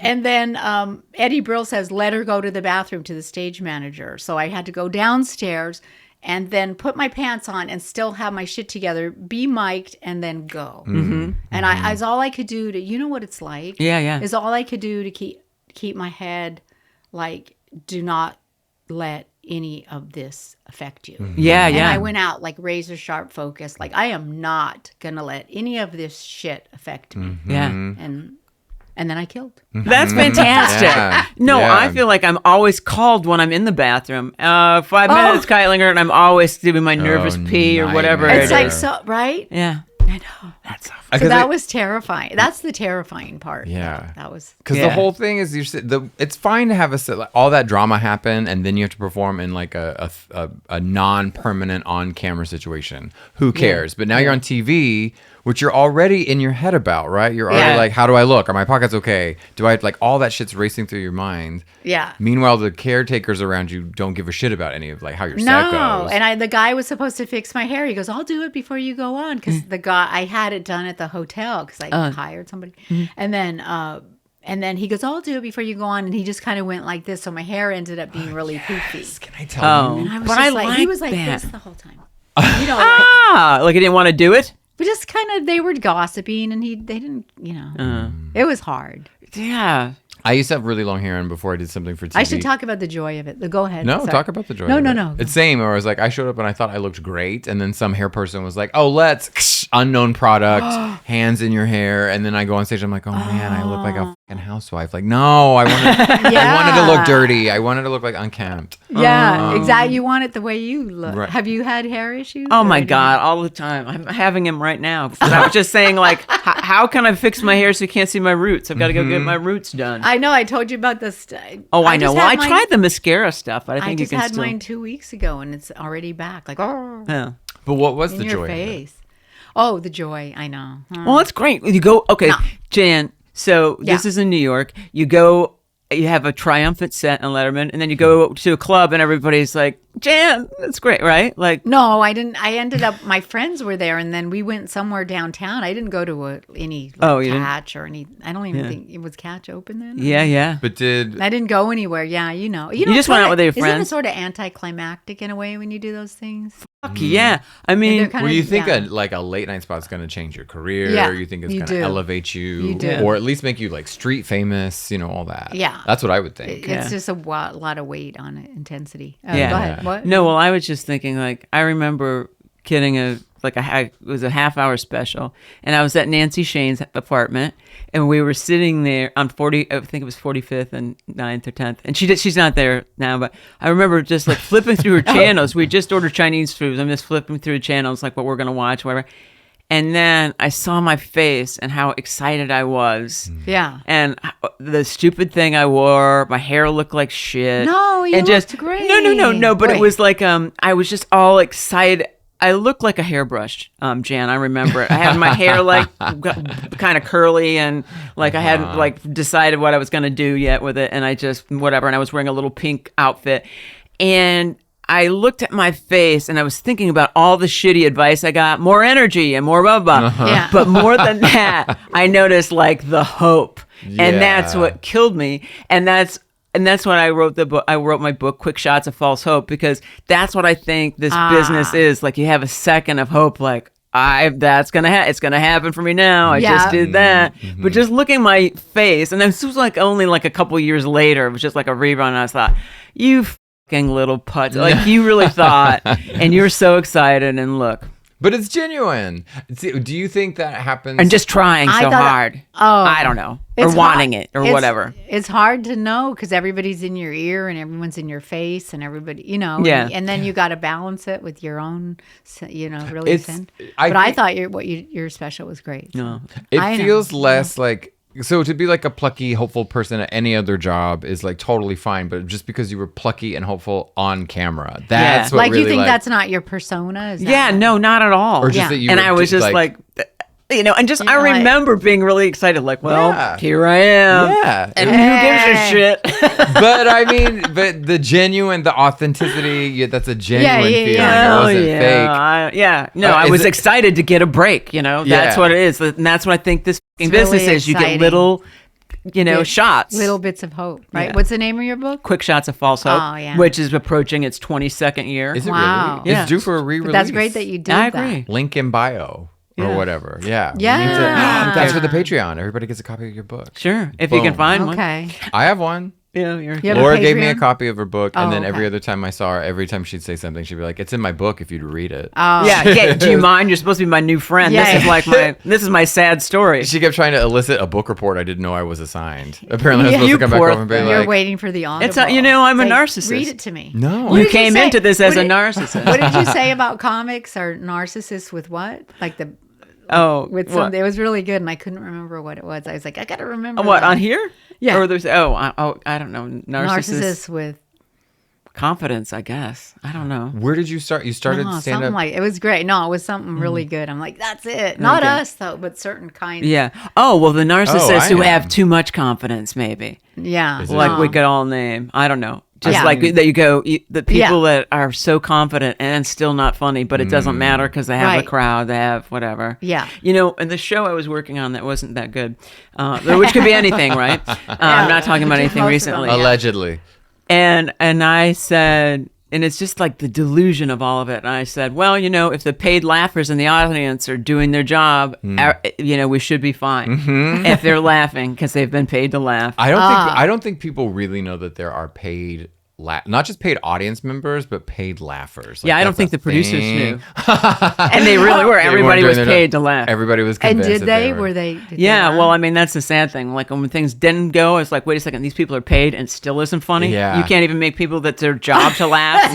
Speaker 3: and then Eddie Brill says, "Let her go to the bathroom," to the stage manager. So I had to go downstairs and then put my pants on and still have my shit together, be mic'd, and then go. And I is all I could do to, you know what it's like?
Speaker 1: Yeah.
Speaker 3: Is all I could do to keep my head like, do not let any of this affect you.
Speaker 1: Yeah.
Speaker 3: And I went out like razor sharp focus. Like, I am not going to let any of this shit affect me.
Speaker 1: Yeah.
Speaker 3: And then I killed.
Speaker 1: That's fantastic.
Speaker 2: Yeah.
Speaker 1: No,
Speaker 2: Yeah.
Speaker 1: I feel like I'm always called when I'm in the bathroom. 5 minutes, Keitlinger, and I'm always doing my nervous pee or whatever.
Speaker 2: nightmare.
Speaker 3: It's
Speaker 1: it
Speaker 3: like,
Speaker 1: is.
Speaker 3: so, right?
Speaker 1: Yeah.
Speaker 3: I know.
Speaker 1: That's so
Speaker 3: So that was terrifying. That's the terrifying part.
Speaker 2: Yeah.
Speaker 3: That was.
Speaker 2: Because the whole thing is, it's fine to have like, all that drama happen, and then you have to perform in like a non-permanent on-camera situation. Who cares? But now you're on TV, which you're already in your head about, right? You're already like, how do I look? Are my pockets okay? Do I like all that shit's racing through your mind?
Speaker 3: Yeah.
Speaker 2: Meanwhile, the caretakers around you don't give a shit about any of like how your set
Speaker 3: No,
Speaker 2: goes.
Speaker 3: and the guy was supposed to fix my hair. He goes, "I'll do it before you go on," because the guy, I had it done at the hotel because I hired somebody, and then he goes, "I'll do it before you go on," and he just kind of went like this, so my hair ended up being really poofy.
Speaker 2: Can I tell you?
Speaker 3: And I was
Speaker 1: But
Speaker 3: just
Speaker 1: I
Speaker 3: like,
Speaker 1: like
Speaker 3: he was like
Speaker 1: that.
Speaker 3: this the whole time. You know, like,
Speaker 1: like I didn't want to do it?
Speaker 3: but just kind of they were gossiping, and they didn't, you know, it was hard.
Speaker 1: Yeah.
Speaker 2: I used to have really long hair on before I did something for TV.
Speaker 3: I should talk about the joy of it. Go ahead.
Speaker 2: No,
Speaker 3: Sorry.
Speaker 2: talk about the joy.
Speaker 3: No,
Speaker 2: of
Speaker 3: no,
Speaker 2: it.
Speaker 3: no.
Speaker 2: It's same. Or I was like, I showed up and I thought I looked great, and then some hair person was like, "Oh, let's unknown product, hands in your hair," and then I go on stage. I'm like, "Oh man, I look like a fucking housewife." Like, no, I wanted, I wanted to look dirty. I wanted to look like unkempt.
Speaker 3: Yeah, exactly. You want it the way you look.
Speaker 2: Right.
Speaker 3: Have you had hair issues?
Speaker 1: Oh
Speaker 3: or
Speaker 1: my
Speaker 3: do you-
Speaker 1: God, all the time. I'm having him right now. Because I was just saying, like, how can I fix my hair so you can't see my roots? I've got to go get my roots done.
Speaker 3: I know. I told you about this.
Speaker 1: Oh, I know.
Speaker 3: just
Speaker 1: Well,
Speaker 3: had
Speaker 1: I
Speaker 3: mine-
Speaker 1: tried the mascara stuff, but I
Speaker 3: I
Speaker 1: think you
Speaker 3: just
Speaker 1: can
Speaker 3: had
Speaker 1: still.
Speaker 3: mine 2 weeks ago, and it's already back. Like, oh,
Speaker 1: Yeah.
Speaker 2: But what was
Speaker 3: in
Speaker 2: the
Speaker 3: your
Speaker 2: joy? Of it?
Speaker 3: face. Oh, the joy. I know.
Speaker 1: Well, it's great. You go, okay,
Speaker 3: No.
Speaker 1: Jan, so this
Speaker 3: Yeah.
Speaker 1: is in New York. You go, you have a triumphant set on Letterman, and then you go to a club, and everybody's like, Jan, that's great, right? Like,
Speaker 3: No, I didn't. I ended up. My friends were there, and then we went somewhere downtown. I didn't go to any
Speaker 1: Oh, you didn't?
Speaker 3: catch or any. I don't even think it was catch open then.
Speaker 1: yeah.
Speaker 2: But did
Speaker 3: I didn't go anywhere. Yeah, you know.
Speaker 1: You just went out with your
Speaker 3: Isn't it
Speaker 1: friends?
Speaker 3: sort of anticlimactic in a way when you do those things?
Speaker 1: Fuck yeah. I
Speaker 3: they're
Speaker 1: mean,
Speaker 3: kind
Speaker 2: Well,
Speaker 3: of-
Speaker 2: you think
Speaker 3: yeah.
Speaker 2: a late night spot's going to change your career?
Speaker 3: Yeah,
Speaker 2: You think it's
Speaker 3: you
Speaker 2: going to
Speaker 3: do.
Speaker 2: elevate you,
Speaker 3: You do.
Speaker 2: or at least make you like street famous? You know, all that.
Speaker 3: Yeah.
Speaker 2: that's what I would think.
Speaker 3: It's just a lot of weight on it, intensity.
Speaker 1: Yeah.
Speaker 3: Go ahead. What?
Speaker 1: no, well, I was just thinking, like, I remember getting it was a half-hour special, and I was at Nancy Shane's apartment, and we were sitting there on I think it was 45th and 9th or 10th, and she's not there now, but I remember just like flipping through her channels. We just ordered Chinese food. I'm just flipping through the channels, like what we're gonna watch, whatever. And then I saw my face and how excited I was.
Speaker 3: Yeah.
Speaker 1: And the stupid thing I wore, my hair looked like shit.
Speaker 3: No, you
Speaker 1: and
Speaker 3: looked great.
Speaker 1: No. But it
Speaker 3: Wait.
Speaker 1: was like I was just all excited. I looked like a hairbrush, Jan. I remember it. I had my hair like kind of curly, and like I hadn't like decided what I was gonna do yet with it, and I just whatever. And I was wearing a little pink outfit, and I looked at my face and I was thinking about all the shitty advice I got, more energy and more blah, blah.
Speaker 3: Yeah.
Speaker 1: But more than that, I noticed like the hope. And that's
Speaker 2: Yeah.
Speaker 1: what killed me. And that's when I wrote the book. I wrote my book, Quick Shots of False Hope, because that's what I think this business is. Like you have a second of hope, like it's gonna happen for me now. I
Speaker 3: Yeah.
Speaker 1: just did that. But just looking my face, and this was like only like a couple years later. It was just like a rerun. And I thought, you fucking little putz. Like you really thought, and you're so excited. And look,
Speaker 2: But it's genuine. Do you think that happens?
Speaker 1: and just trying
Speaker 3: I
Speaker 1: so
Speaker 3: thought-
Speaker 1: hard.
Speaker 3: Oh.
Speaker 1: I don't know, or
Speaker 3: It's
Speaker 1: wanting
Speaker 3: hard-
Speaker 1: it, or
Speaker 3: it's-
Speaker 1: whatever.
Speaker 3: It's hard to know because everybody's in your ear and everyone's in your face and everybody, you know.
Speaker 1: Yeah.
Speaker 3: And then you got to balance it with your own, really.
Speaker 2: It's-
Speaker 3: I
Speaker 2: think-
Speaker 3: thought your special was great. So.
Speaker 1: No.
Speaker 2: It
Speaker 3: I know.
Speaker 2: feels less like. So to be like a plucky, hopeful person at any other job is like totally fine, but just because you were plucky and hopeful on camera, that's
Speaker 1: Yeah.
Speaker 2: what
Speaker 3: Like
Speaker 2: really
Speaker 3: you think that's not your persona? Is that
Speaker 1: Yeah, no, not at all.
Speaker 2: or just
Speaker 3: Yeah.
Speaker 2: that you.
Speaker 1: And
Speaker 2: were
Speaker 1: I was just like, and just I
Speaker 3: You're like-
Speaker 1: remember being really excited, like, well,
Speaker 2: Yeah.
Speaker 1: here I am.
Speaker 2: Yeah.
Speaker 1: And who gives a shit?
Speaker 2: But I mean, but the genuine, the authenticity, that's a genuine
Speaker 3: yeah,
Speaker 2: feeling.
Speaker 3: yeah.
Speaker 2: It
Speaker 1: Oh,
Speaker 2: wasn't fake.
Speaker 1: No, I
Speaker 2: is
Speaker 1: was
Speaker 2: it-
Speaker 1: excited to get a break, That's
Speaker 2: Yeah.
Speaker 1: what it is. And that's what I think this fucking
Speaker 3: It's really
Speaker 1: business is. You get
Speaker 3: exciting.
Speaker 1: little shots.
Speaker 3: Little bits of hope, right?
Speaker 1: Yeah.
Speaker 3: What's the name of your book?
Speaker 1: Quick Shots of False Hope,
Speaker 3: Oh, yeah.
Speaker 1: which is approaching its 22nd year.
Speaker 2: Is it
Speaker 3: Wow.
Speaker 2: really?
Speaker 1: Yeah.
Speaker 2: It's due for a re-release.
Speaker 3: But that's great that you did
Speaker 1: I
Speaker 3: that.
Speaker 1: agree.
Speaker 2: Link in bio or
Speaker 1: Yeah.
Speaker 2: whatever. Yeah.
Speaker 3: Yeah.
Speaker 2: We need to- that's for the
Speaker 3: Okay.
Speaker 2: Patreon. Everybody gets a copy of your book.
Speaker 1: Sure, if you can
Speaker 2: Boom.
Speaker 1: find one.
Speaker 3: Okay.
Speaker 2: I have one.
Speaker 1: You're
Speaker 3: You have a
Speaker 2: Laura gave me a
Speaker 3: Patreon?
Speaker 2: copy of her book, and
Speaker 3: Oh,
Speaker 2: then every
Speaker 3: okay.
Speaker 2: other time I saw her, every time she'd say something, she'd be like, "It's in my book if you'd read it."
Speaker 3: Oh.
Speaker 1: Yeah, do you mind? You're supposed to be my new friend.
Speaker 3: Yeah.
Speaker 1: This is like this is my sad story.
Speaker 2: She kept trying to elicit a book report I didn't know I was assigned. Apparently, I was
Speaker 1: Yeah,
Speaker 2: supposed
Speaker 1: you
Speaker 2: to come back
Speaker 1: poor
Speaker 2: over and be
Speaker 1: thing.
Speaker 3: You're
Speaker 2: like,
Speaker 3: waiting for the audible.
Speaker 1: It's I'm a
Speaker 3: Say,
Speaker 1: narcissist.
Speaker 3: Read it to me.
Speaker 2: "No."
Speaker 3: What
Speaker 1: You
Speaker 3: did
Speaker 1: came
Speaker 3: say?
Speaker 1: into this as
Speaker 3: What
Speaker 1: a
Speaker 3: did-
Speaker 1: narcissist.
Speaker 3: What did you say about comics or narcissists with what? Like the with
Speaker 1: what?
Speaker 3: some. It was really good, and I couldn't remember what it was. I was like, I gotta remember
Speaker 1: What
Speaker 3: that.
Speaker 1: on here?
Speaker 3: Yeah.
Speaker 1: Or there's I don't know.
Speaker 3: Narcissists with
Speaker 1: Confidence, I guess. I don't know.
Speaker 2: Where did you start? You started stand
Speaker 3: something
Speaker 2: up.
Speaker 3: like it was great. No, it was something really good. I'm like, that's it. Not
Speaker 1: Okay.
Speaker 3: us though, but certain kinds.
Speaker 1: Yeah. Oh well, the narcissists
Speaker 2: I
Speaker 1: who
Speaker 2: am.
Speaker 1: have too much confidence, maybe.
Speaker 3: Yeah.
Speaker 2: Is it-
Speaker 1: Like we
Speaker 3: Um,
Speaker 1: could all name. I don't know. Just
Speaker 3: Yeah.
Speaker 1: like that you go, the people
Speaker 3: Yeah.
Speaker 1: that are so confident and still not funny, but it doesn't matter because they have
Speaker 3: Right.
Speaker 1: a crowd, they have whatever.
Speaker 3: Yeah.
Speaker 1: And the show I was working on that wasn't that good, which could be anything, right? I'm not talking about anything
Speaker 3: Most of them,
Speaker 1: recently.
Speaker 3: yeah.
Speaker 2: Allegedly.
Speaker 1: And I said, and it's just like the delusion of all of it. And I said, well, if the paid laughers in the audience are doing their job, we should be fine if they're laughing because they've been paid to laugh.
Speaker 2: I don't think people really know that there are paid not just paid audience members, but paid laughers. Like,
Speaker 1: Yeah, I don't
Speaker 2: that's
Speaker 1: think
Speaker 2: a
Speaker 1: the producers
Speaker 2: thing.
Speaker 1: knew. And they really were.
Speaker 2: They
Speaker 1: Everybody
Speaker 2: weren't
Speaker 1: was
Speaker 2: doing their-
Speaker 1: paid to laugh.
Speaker 2: Everybody was
Speaker 3: And
Speaker 2: convinced.
Speaker 3: did
Speaker 2: that
Speaker 3: they?
Speaker 2: were
Speaker 3: Were they? Did
Speaker 1: Yeah,
Speaker 3: they
Speaker 1: well,
Speaker 3: laugh?
Speaker 1: I mean, that's the sad thing. Like when things didn't go, it's like, wait a second, these people are paid and still isn't funny.
Speaker 2: Yeah.
Speaker 1: You can't even make people that's their job to laugh.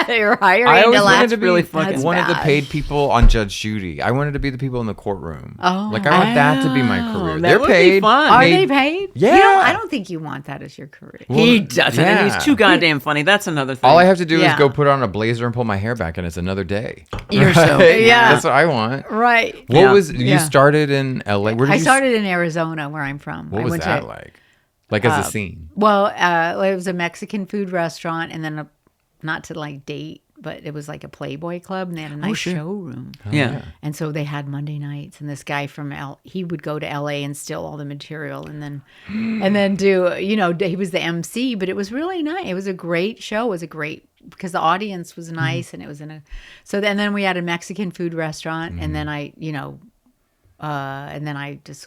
Speaker 3: You're hiring
Speaker 2: I
Speaker 3: to
Speaker 2: always
Speaker 3: laugh.
Speaker 2: wanted to be
Speaker 1: really fucking
Speaker 2: one of the
Speaker 3: bad.
Speaker 2: paid people on Judge Judy. I wanted to be the people in the courtroom.
Speaker 3: Oh.
Speaker 2: Like I want that to be my career.
Speaker 1: that
Speaker 2: They're
Speaker 1: would be
Speaker 2: paid.
Speaker 1: fun.
Speaker 3: Are they paid?
Speaker 2: Yeah.
Speaker 3: I don't think you want that as your career.
Speaker 1: He doesn't. And
Speaker 2: yeah.
Speaker 1: he's too goddamn funny. That's another thing.
Speaker 2: All I have to do
Speaker 3: Yeah.
Speaker 2: is go put on a blazer and pull my hair back, and it's another day.
Speaker 1: You're so-
Speaker 3: Yeah.
Speaker 2: That's what I want.
Speaker 3: Right.
Speaker 2: What
Speaker 1: Yeah.
Speaker 2: was you
Speaker 3: Yeah.
Speaker 2: started in LA? Where did
Speaker 3: I
Speaker 2: you
Speaker 3: started in Arizona, where I'm from.
Speaker 2: What
Speaker 3: I
Speaker 2: was
Speaker 3: went
Speaker 2: that
Speaker 3: to,
Speaker 2: like? Like as a scene.
Speaker 3: Well, it was a Mexican food restaurant, and then not to like date, but it was like a Playboy club, and they had a nice
Speaker 1: sure.
Speaker 3: showroom.
Speaker 1: Yeah.
Speaker 3: And so they had Monday nights, and this guy from he would go to LA and steal all the material, and then do he was the MC, but it was really nice. It was a great show. It was a great because the audience was nice, and it was then we had a Mexican food restaurant, and then I just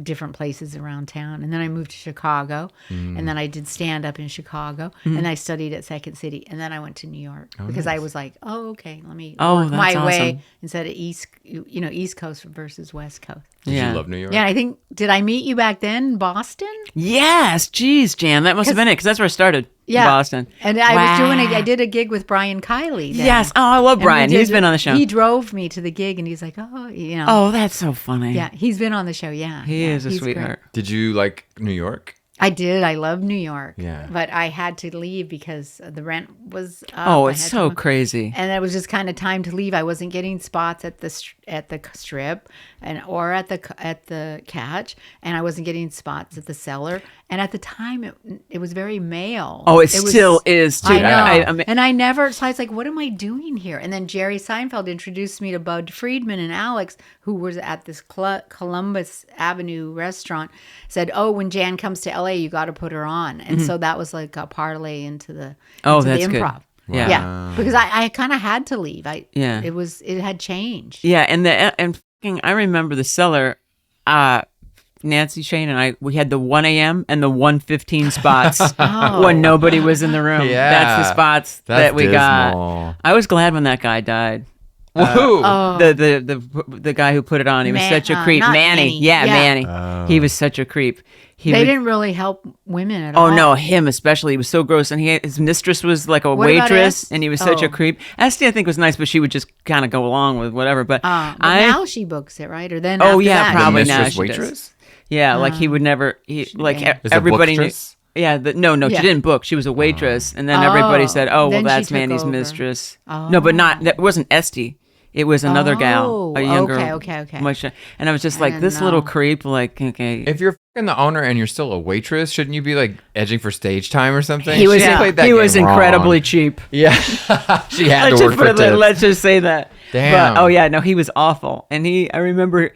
Speaker 3: different places around town, and then I moved to Chicago, and then I did stand up in Chicago, and I studied at Second City, and then I went to New York because I was like, oh, okay, let me work
Speaker 1: that's
Speaker 3: my way
Speaker 1: awesome.
Speaker 3: instead of East Coast versus West Coast.
Speaker 2: Did
Speaker 1: Yeah.
Speaker 2: you love New York?
Speaker 3: Yeah, I think did I meet you back then in Boston?
Speaker 1: Yes. Geez, Jan, that must have been it because that's where I started.
Speaker 3: Yeah,
Speaker 1: In Boston.
Speaker 3: and I was doing
Speaker 1: Wow.
Speaker 3: I did a gig with Brian Kiley. Then.
Speaker 1: Yes. Oh, I love
Speaker 3: And we
Speaker 1: Brian. He's
Speaker 3: did-
Speaker 1: been on the show.
Speaker 3: He drove me to the gig, and he's like, oh,
Speaker 1: Oh, that's so funny.
Speaker 3: yeah, he's been on the show. Yeah,
Speaker 1: He
Speaker 3: yeah,
Speaker 1: is a
Speaker 3: he's great.
Speaker 1: sweetheart.
Speaker 2: Did you like New York?
Speaker 3: I did. I love New York.
Speaker 2: Yeah.
Speaker 3: But I had to leave because the rent was up.
Speaker 1: Oh,
Speaker 3: I
Speaker 1: it's
Speaker 3: had
Speaker 1: so
Speaker 3: to-
Speaker 1: crazy.
Speaker 3: And it was just kind of time to leave. I wasn't getting spots at the strip or at the Catch, and I wasn't getting spots at the Cellar. And at the time, it was very male.
Speaker 1: Oh, it still is, too.
Speaker 3: I know.
Speaker 1: I mean-
Speaker 3: And I never. So I was like, "What am I doing here?" And then Jerry Seinfeld introduced me to Bud Friedman and Alex, who was at this Columbus Avenue restaurant. Said, "Oh, when Jann comes to LA, you got to put her on." And so that was like a parlay into the
Speaker 1: Oh,
Speaker 3: into
Speaker 1: that's
Speaker 3: the
Speaker 1: good.
Speaker 3: improv.
Speaker 1: Yeah.
Speaker 3: Yeah, because I kind of had to leave.
Speaker 1: Yeah.
Speaker 3: It had changed.
Speaker 1: Yeah, and I remember the Cellar. Nancy Shane and we had the 1 a.m. and the 1:15 spots when nobody was in the room.
Speaker 2: Yeah.
Speaker 1: That's the spots
Speaker 2: That's
Speaker 1: that we
Speaker 2: dismal.
Speaker 1: got. I was glad when that guy died.
Speaker 2: Woohoo!
Speaker 3: Oh.
Speaker 1: The guy who put it on, he was such a creep.
Speaker 3: not
Speaker 1: Manny.
Speaker 3: Manny.
Speaker 1: Yeah,
Speaker 3: Yeah.
Speaker 1: Manny. He was such a creep.
Speaker 3: They didn't really help women at
Speaker 1: Oh
Speaker 3: all.
Speaker 1: no, him especially. He was so gross, and his mistress was like a
Speaker 3: What about
Speaker 1: waitress,
Speaker 3: Es-
Speaker 1: and he was such a
Speaker 3: oh.
Speaker 1: creep. Esty, I think, was nice, but she would just kind of go along with whatever. But
Speaker 3: But now she books it, right? Or then
Speaker 1: Oh,
Speaker 3: after
Speaker 1: yeah,
Speaker 3: that,
Speaker 2: The
Speaker 1: probably
Speaker 3: she-
Speaker 1: now
Speaker 2: mistress
Speaker 1: she does.
Speaker 2: waitress?
Speaker 1: yeah, like he would never. Like
Speaker 3: yeah.
Speaker 2: Is a
Speaker 1: everybody knew.
Speaker 2: bookstress?
Speaker 1: Yeah, no,
Speaker 3: Yeah.
Speaker 1: she didn't book. She was a waitress, and then everybody said, "Oh, well,
Speaker 3: Then she
Speaker 1: that's
Speaker 3: took
Speaker 1: Manny's
Speaker 3: over.
Speaker 1: mistress." No, but it wasn't Esty. It was another gal, a younger.
Speaker 3: Okay.
Speaker 1: much- and I was just
Speaker 3: I
Speaker 1: like,
Speaker 3: didn't
Speaker 1: this little
Speaker 3: know.
Speaker 1: creep. Like, okay,
Speaker 2: If you're fucking the owner and you're still a waitress, shouldn't you be like edging for stage time or something?
Speaker 1: he was
Speaker 2: She played that
Speaker 1: he was
Speaker 2: game wrong.
Speaker 1: incredibly cheap.
Speaker 2: Yeah, she had
Speaker 1: Let's
Speaker 2: to work
Speaker 1: just
Speaker 2: for
Speaker 1: put it.
Speaker 2: tips.
Speaker 1: Let's just say that.
Speaker 2: Damn.
Speaker 1: But, oh yeah, no, he was awful. And I remember,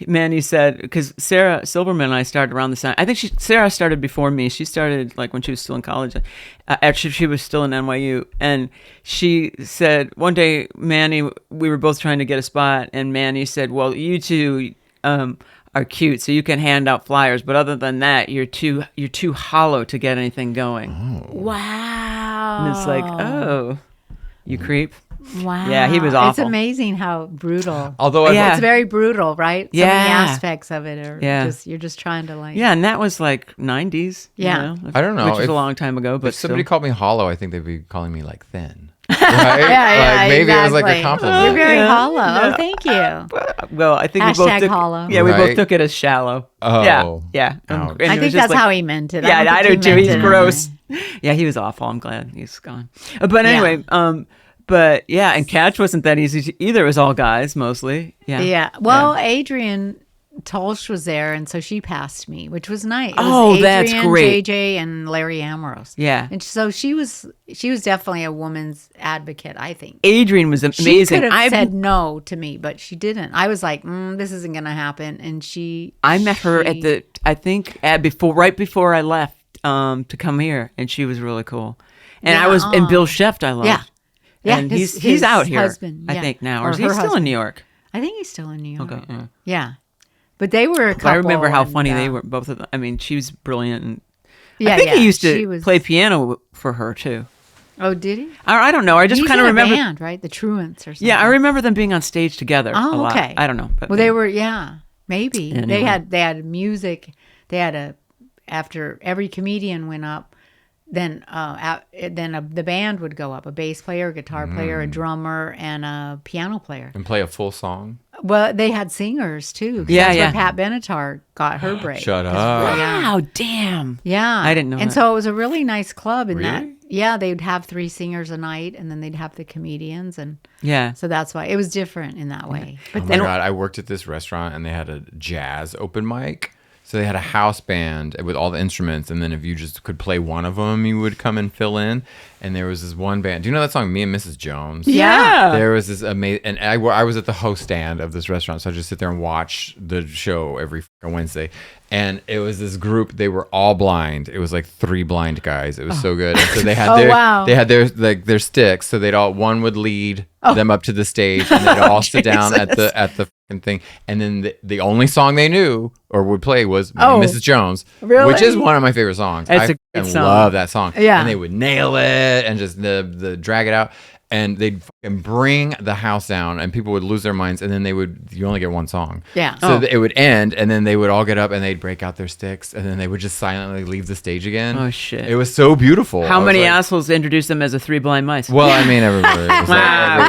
Speaker 1: man, he said, because Sarah Silverman and I started around the same. I think Sarah started before me. She started like when she was still in college. Actually, she was still in NYU. And she said one day, Manny, we were both trying to get a spot, and Manny said, "Well, you two are cute, so you can hand out flyers, but other than that, you're too hollow to get anything going."
Speaker 2: Oh.
Speaker 3: Wow.
Speaker 1: And it's like, oh, you creep.
Speaker 3: Wow.
Speaker 1: Yeah, he was awful.
Speaker 3: It's amazing how brutal.
Speaker 2: Although
Speaker 1: Yeah.
Speaker 3: It's very brutal, right? So
Speaker 1: Yeah.
Speaker 3: many aspects of it are
Speaker 1: Yeah.
Speaker 3: you're just trying to like.
Speaker 1: Yeah, and that was like 90s.
Speaker 3: Yeah.
Speaker 1: You know,
Speaker 2: I don't know.
Speaker 1: Which was
Speaker 2: If-
Speaker 1: a long time ago, but
Speaker 2: If somebody
Speaker 1: still.
Speaker 2: called me hollow, I think they'd be calling me like thin. Right?
Speaker 3: Yeah,
Speaker 2: like maybe it was like a
Speaker 3: exactly.
Speaker 2: compliment.
Speaker 3: You're very
Speaker 1: Yeah.
Speaker 3: hollow.
Speaker 1: Yeah.
Speaker 3: Oh, thank you.
Speaker 1: Well, I think we both
Speaker 3: Hashtag
Speaker 1: took,
Speaker 3: hollow.
Speaker 1: Yeah, we both
Speaker 2: Right?
Speaker 1: took it as shallow.
Speaker 2: Oh.
Speaker 1: Yeah.
Speaker 2: Ouch.
Speaker 1: And
Speaker 3: I
Speaker 1: it was
Speaker 3: think
Speaker 1: just
Speaker 3: that's
Speaker 1: like-
Speaker 3: how he meant it.
Speaker 1: Yeah,
Speaker 3: don't
Speaker 1: I
Speaker 3: think
Speaker 1: do
Speaker 3: he
Speaker 1: too.
Speaker 3: meant
Speaker 1: He's
Speaker 3: it.
Speaker 1: gross. Yeah, he was awful. I'm glad he's gone. But anyway, but yeah, and catch wasn't that easy either. It was all guys mostly. Yeah.
Speaker 3: Yeah. Well, Adrian Tolsch was there, and so she passed me, which was nice. It was
Speaker 1: Oh, that's
Speaker 3: Adrian,
Speaker 1: great.
Speaker 3: JJ, and Larry Ambrose.
Speaker 1: Yeah.
Speaker 3: And so she was definitely a woman's advocate, I think.
Speaker 1: Adrian was
Speaker 3: She
Speaker 1: amazing.
Speaker 3: could have said no to me, but she didn't. I was like, this isn't going to happen. And
Speaker 1: I met her at right before I left to come here, and she was really cool. And
Speaker 3: Yeah,
Speaker 1: and Bill Sheft I loved.
Speaker 3: Yeah. Yeah,
Speaker 1: And
Speaker 3: his
Speaker 1: he's out here,
Speaker 3: husband,
Speaker 1: I
Speaker 3: yeah.
Speaker 1: think now.
Speaker 3: Or
Speaker 1: Or is he
Speaker 3: her
Speaker 1: still in
Speaker 3: husband.
Speaker 1: New York?
Speaker 3: I think he's still in New York.
Speaker 1: Okay. Yeah.
Speaker 3: Yeah. But they were a couple.
Speaker 1: I remember how
Speaker 3: and,
Speaker 1: funny they were, both of them. I mean, she was brilliant. And
Speaker 3: Yeah,
Speaker 1: I think he used
Speaker 3: she
Speaker 1: to
Speaker 3: was-
Speaker 1: play piano for her, too.
Speaker 3: Oh, did he?
Speaker 1: I don't know. I just
Speaker 3: He's
Speaker 1: kind
Speaker 3: in
Speaker 1: of
Speaker 3: a
Speaker 1: remember.
Speaker 3: band, right? The Truants or something.
Speaker 1: Yeah, I remember them being on stage together a
Speaker 3: Oh,
Speaker 1: lot.
Speaker 3: okay.
Speaker 1: I don't know. But
Speaker 3: Well, they were, maybe.
Speaker 1: Anyway.
Speaker 3: They had music. They had after every comedian went up, then the band would go up, a bass player, a guitar player, a drummer, and a piano player.
Speaker 2: And play a full song.
Speaker 3: Well, they had singers too. 'cause
Speaker 1: Yeah,
Speaker 3: that's
Speaker 1: yeah.
Speaker 3: where Pat Benatar got her break.
Speaker 2: Shut up.
Speaker 1: Wow, damn.
Speaker 3: Yeah.
Speaker 1: I didn't know
Speaker 3: And
Speaker 1: that.
Speaker 3: so it was a really nice club. And
Speaker 2: Really?
Speaker 3: they'd have 3 singers a night, and then they'd have the comedians. And
Speaker 1: Yeah.
Speaker 3: so that's why it was different in that way. But
Speaker 2: Oh my
Speaker 3: then,
Speaker 2: God, I worked at this restaurant and they had a jazz open mic. So they had a house band with all the instruments, and then if you just could play one of them, you would come and fill in. And there was this one band. Do you know that song, Me and Mrs. Jones?
Speaker 1: Yeah.
Speaker 2: There was this amazing, and I was at the host stand of this restaurant, so I just sit there and watch the show every fucking Wednesday. And it was this group; they were all blind. It was like 3 blind guys. It was so good. And so they had
Speaker 3: wow.
Speaker 2: their sticks. So one would lead them up to the stage, and they'd all sit down at the fucking thing. And then the only song they knew or would play was Mrs. Jones,
Speaker 3: Really?
Speaker 2: which is one of my favorite songs.
Speaker 1: That's
Speaker 2: I
Speaker 1: a great
Speaker 2: fucking
Speaker 1: song.
Speaker 2: love that song.
Speaker 3: Yeah.
Speaker 2: And they would nail it and just the drag it out. And they'd fucking bring the house down, and people would lose their minds. And then you only get one song.
Speaker 3: Yeah.
Speaker 2: So it would end, and then they would all get up and they'd break out their sticks, and then they would just silently leave the stage again.
Speaker 1: Oh, shit.
Speaker 2: It was so beautiful.
Speaker 1: How
Speaker 2: I was
Speaker 1: many
Speaker 2: like,
Speaker 1: assholes introduced them as the 3 blind mice?
Speaker 2: Well, I mean, everybody. It was
Speaker 1: Wow.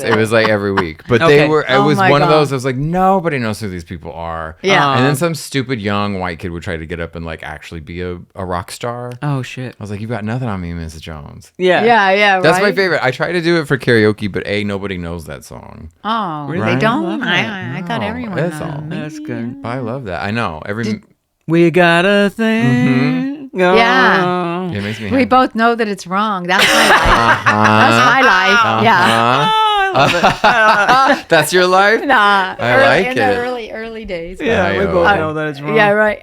Speaker 2: it was like every week. But
Speaker 1: Okay.
Speaker 2: it
Speaker 3: Oh
Speaker 2: was
Speaker 3: my
Speaker 2: one of
Speaker 3: God.
Speaker 2: those. I was like, nobody knows who these people are.
Speaker 3: Yeah.
Speaker 2: And then some stupid young white kid would try to get up and like actually be a rock star.
Speaker 1: Oh, shit.
Speaker 2: I was like, you got nothing on me, Mrs. Jones.
Speaker 1: Yeah.
Speaker 3: yeah,
Speaker 2: That's my
Speaker 3: right?
Speaker 2: favorite. I try to do it for karaoke, but nobody knows that song.
Speaker 3: Oh,
Speaker 1: Really?
Speaker 3: they
Speaker 2: Right?
Speaker 3: don't?
Speaker 1: I love
Speaker 3: I thought
Speaker 2: No,
Speaker 3: everyone
Speaker 2: that's
Speaker 3: knows.
Speaker 2: all.
Speaker 1: That's good.
Speaker 2: But I love that. I know.
Speaker 1: We got a thing. going.
Speaker 3: Yeah.
Speaker 2: It makes me
Speaker 3: We
Speaker 2: happy.
Speaker 3: both know that it's wrong. That's my life. That's my life. Yeah.
Speaker 2: That's your life?
Speaker 3: Nah.
Speaker 2: I like
Speaker 3: in
Speaker 2: it.
Speaker 3: the early days.
Speaker 1: Yeah, we
Speaker 2: I
Speaker 1: both
Speaker 2: know.
Speaker 1: know that it's wrong.
Speaker 3: Yeah, right.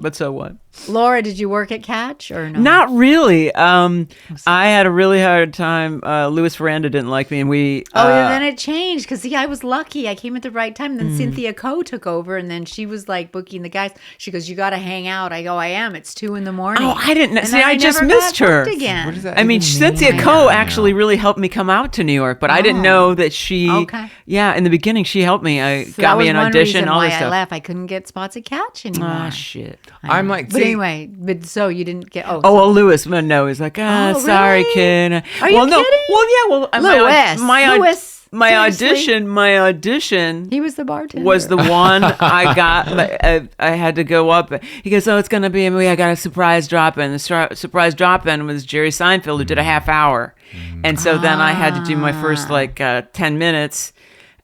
Speaker 1: But so what?
Speaker 3: Laura, did you work at Catch or no?
Speaker 1: Not really. I had a really hard time. Louis Ferranda didn't like me, and we.
Speaker 3: Oh, yeah, then it changed because I was lucky. I came at the right time.
Speaker 1: Mm.
Speaker 3: Then Cynthia Coe took over, and then she was like booking the guys. She goes, "You got to hang out." I go, "I am. It's 2 a.m."
Speaker 1: Oh, I didn't know.
Speaker 3: And
Speaker 1: See,
Speaker 3: then
Speaker 1: I just
Speaker 3: never
Speaker 1: missed
Speaker 3: got
Speaker 1: her.
Speaker 3: booked again.
Speaker 2: What is that?
Speaker 1: I mean,
Speaker 2: even
Speaker 1: Cynthia
Speaker 2: mean?
Speaker 1: Coe
Speaker 2: I
Speaker 1: actually
Speaker 2: know.
Speaker 1: really helped me come out to New York, but I didn't
Speaker 3: Oh.
Speaker 1: know that she.
Speaker 3: Okay.
Speaker 1: Yeah, in the beginning, she helped me. I
Speaker 3: So that
Speaker 1: got me
Speaker 3: was
Speaker 1: an
Speaker 3: one
Speaker 1: audition,
Speaker 3: reason
Speaker 1: all
Speaker 3: why
Speaker 1: this
Speaker 3: I
Speaker 1: stuff.
Speaker 3: left. I couldn't get spots at Catch anymore.
Speaker 1: Ah, shit.
Speaker 2: I'm like,
Speaker 3: But
Speaker 2: see,
Speaker 3: anyway, but so you didn't get. Oh,
Speaker 1: Oh, well, Louis, well, no, he's like,
Speaker 3: Oh,
Speaker 1: sorry,
Speaker 3: really?
Speaker 1: kid.
Speaker 3: Are you
Speaker 1: well, no,
Speaker 3: kidding?
Speaker 1: well, yeah, well,
Speaker 3: Louis.
Speaker 1: my
Speaker 3: Seriously?
Speaker 1: audition
Speaker 3: he was the bartender.
Speaker 1: was the one I got. I had to go up. He goes, "Oh, it's gonna be me. I got a surprise drop in." The surprise drop in was Jerry Seinfeld, who did a half hour, and so then I had to do my first 10 minutes,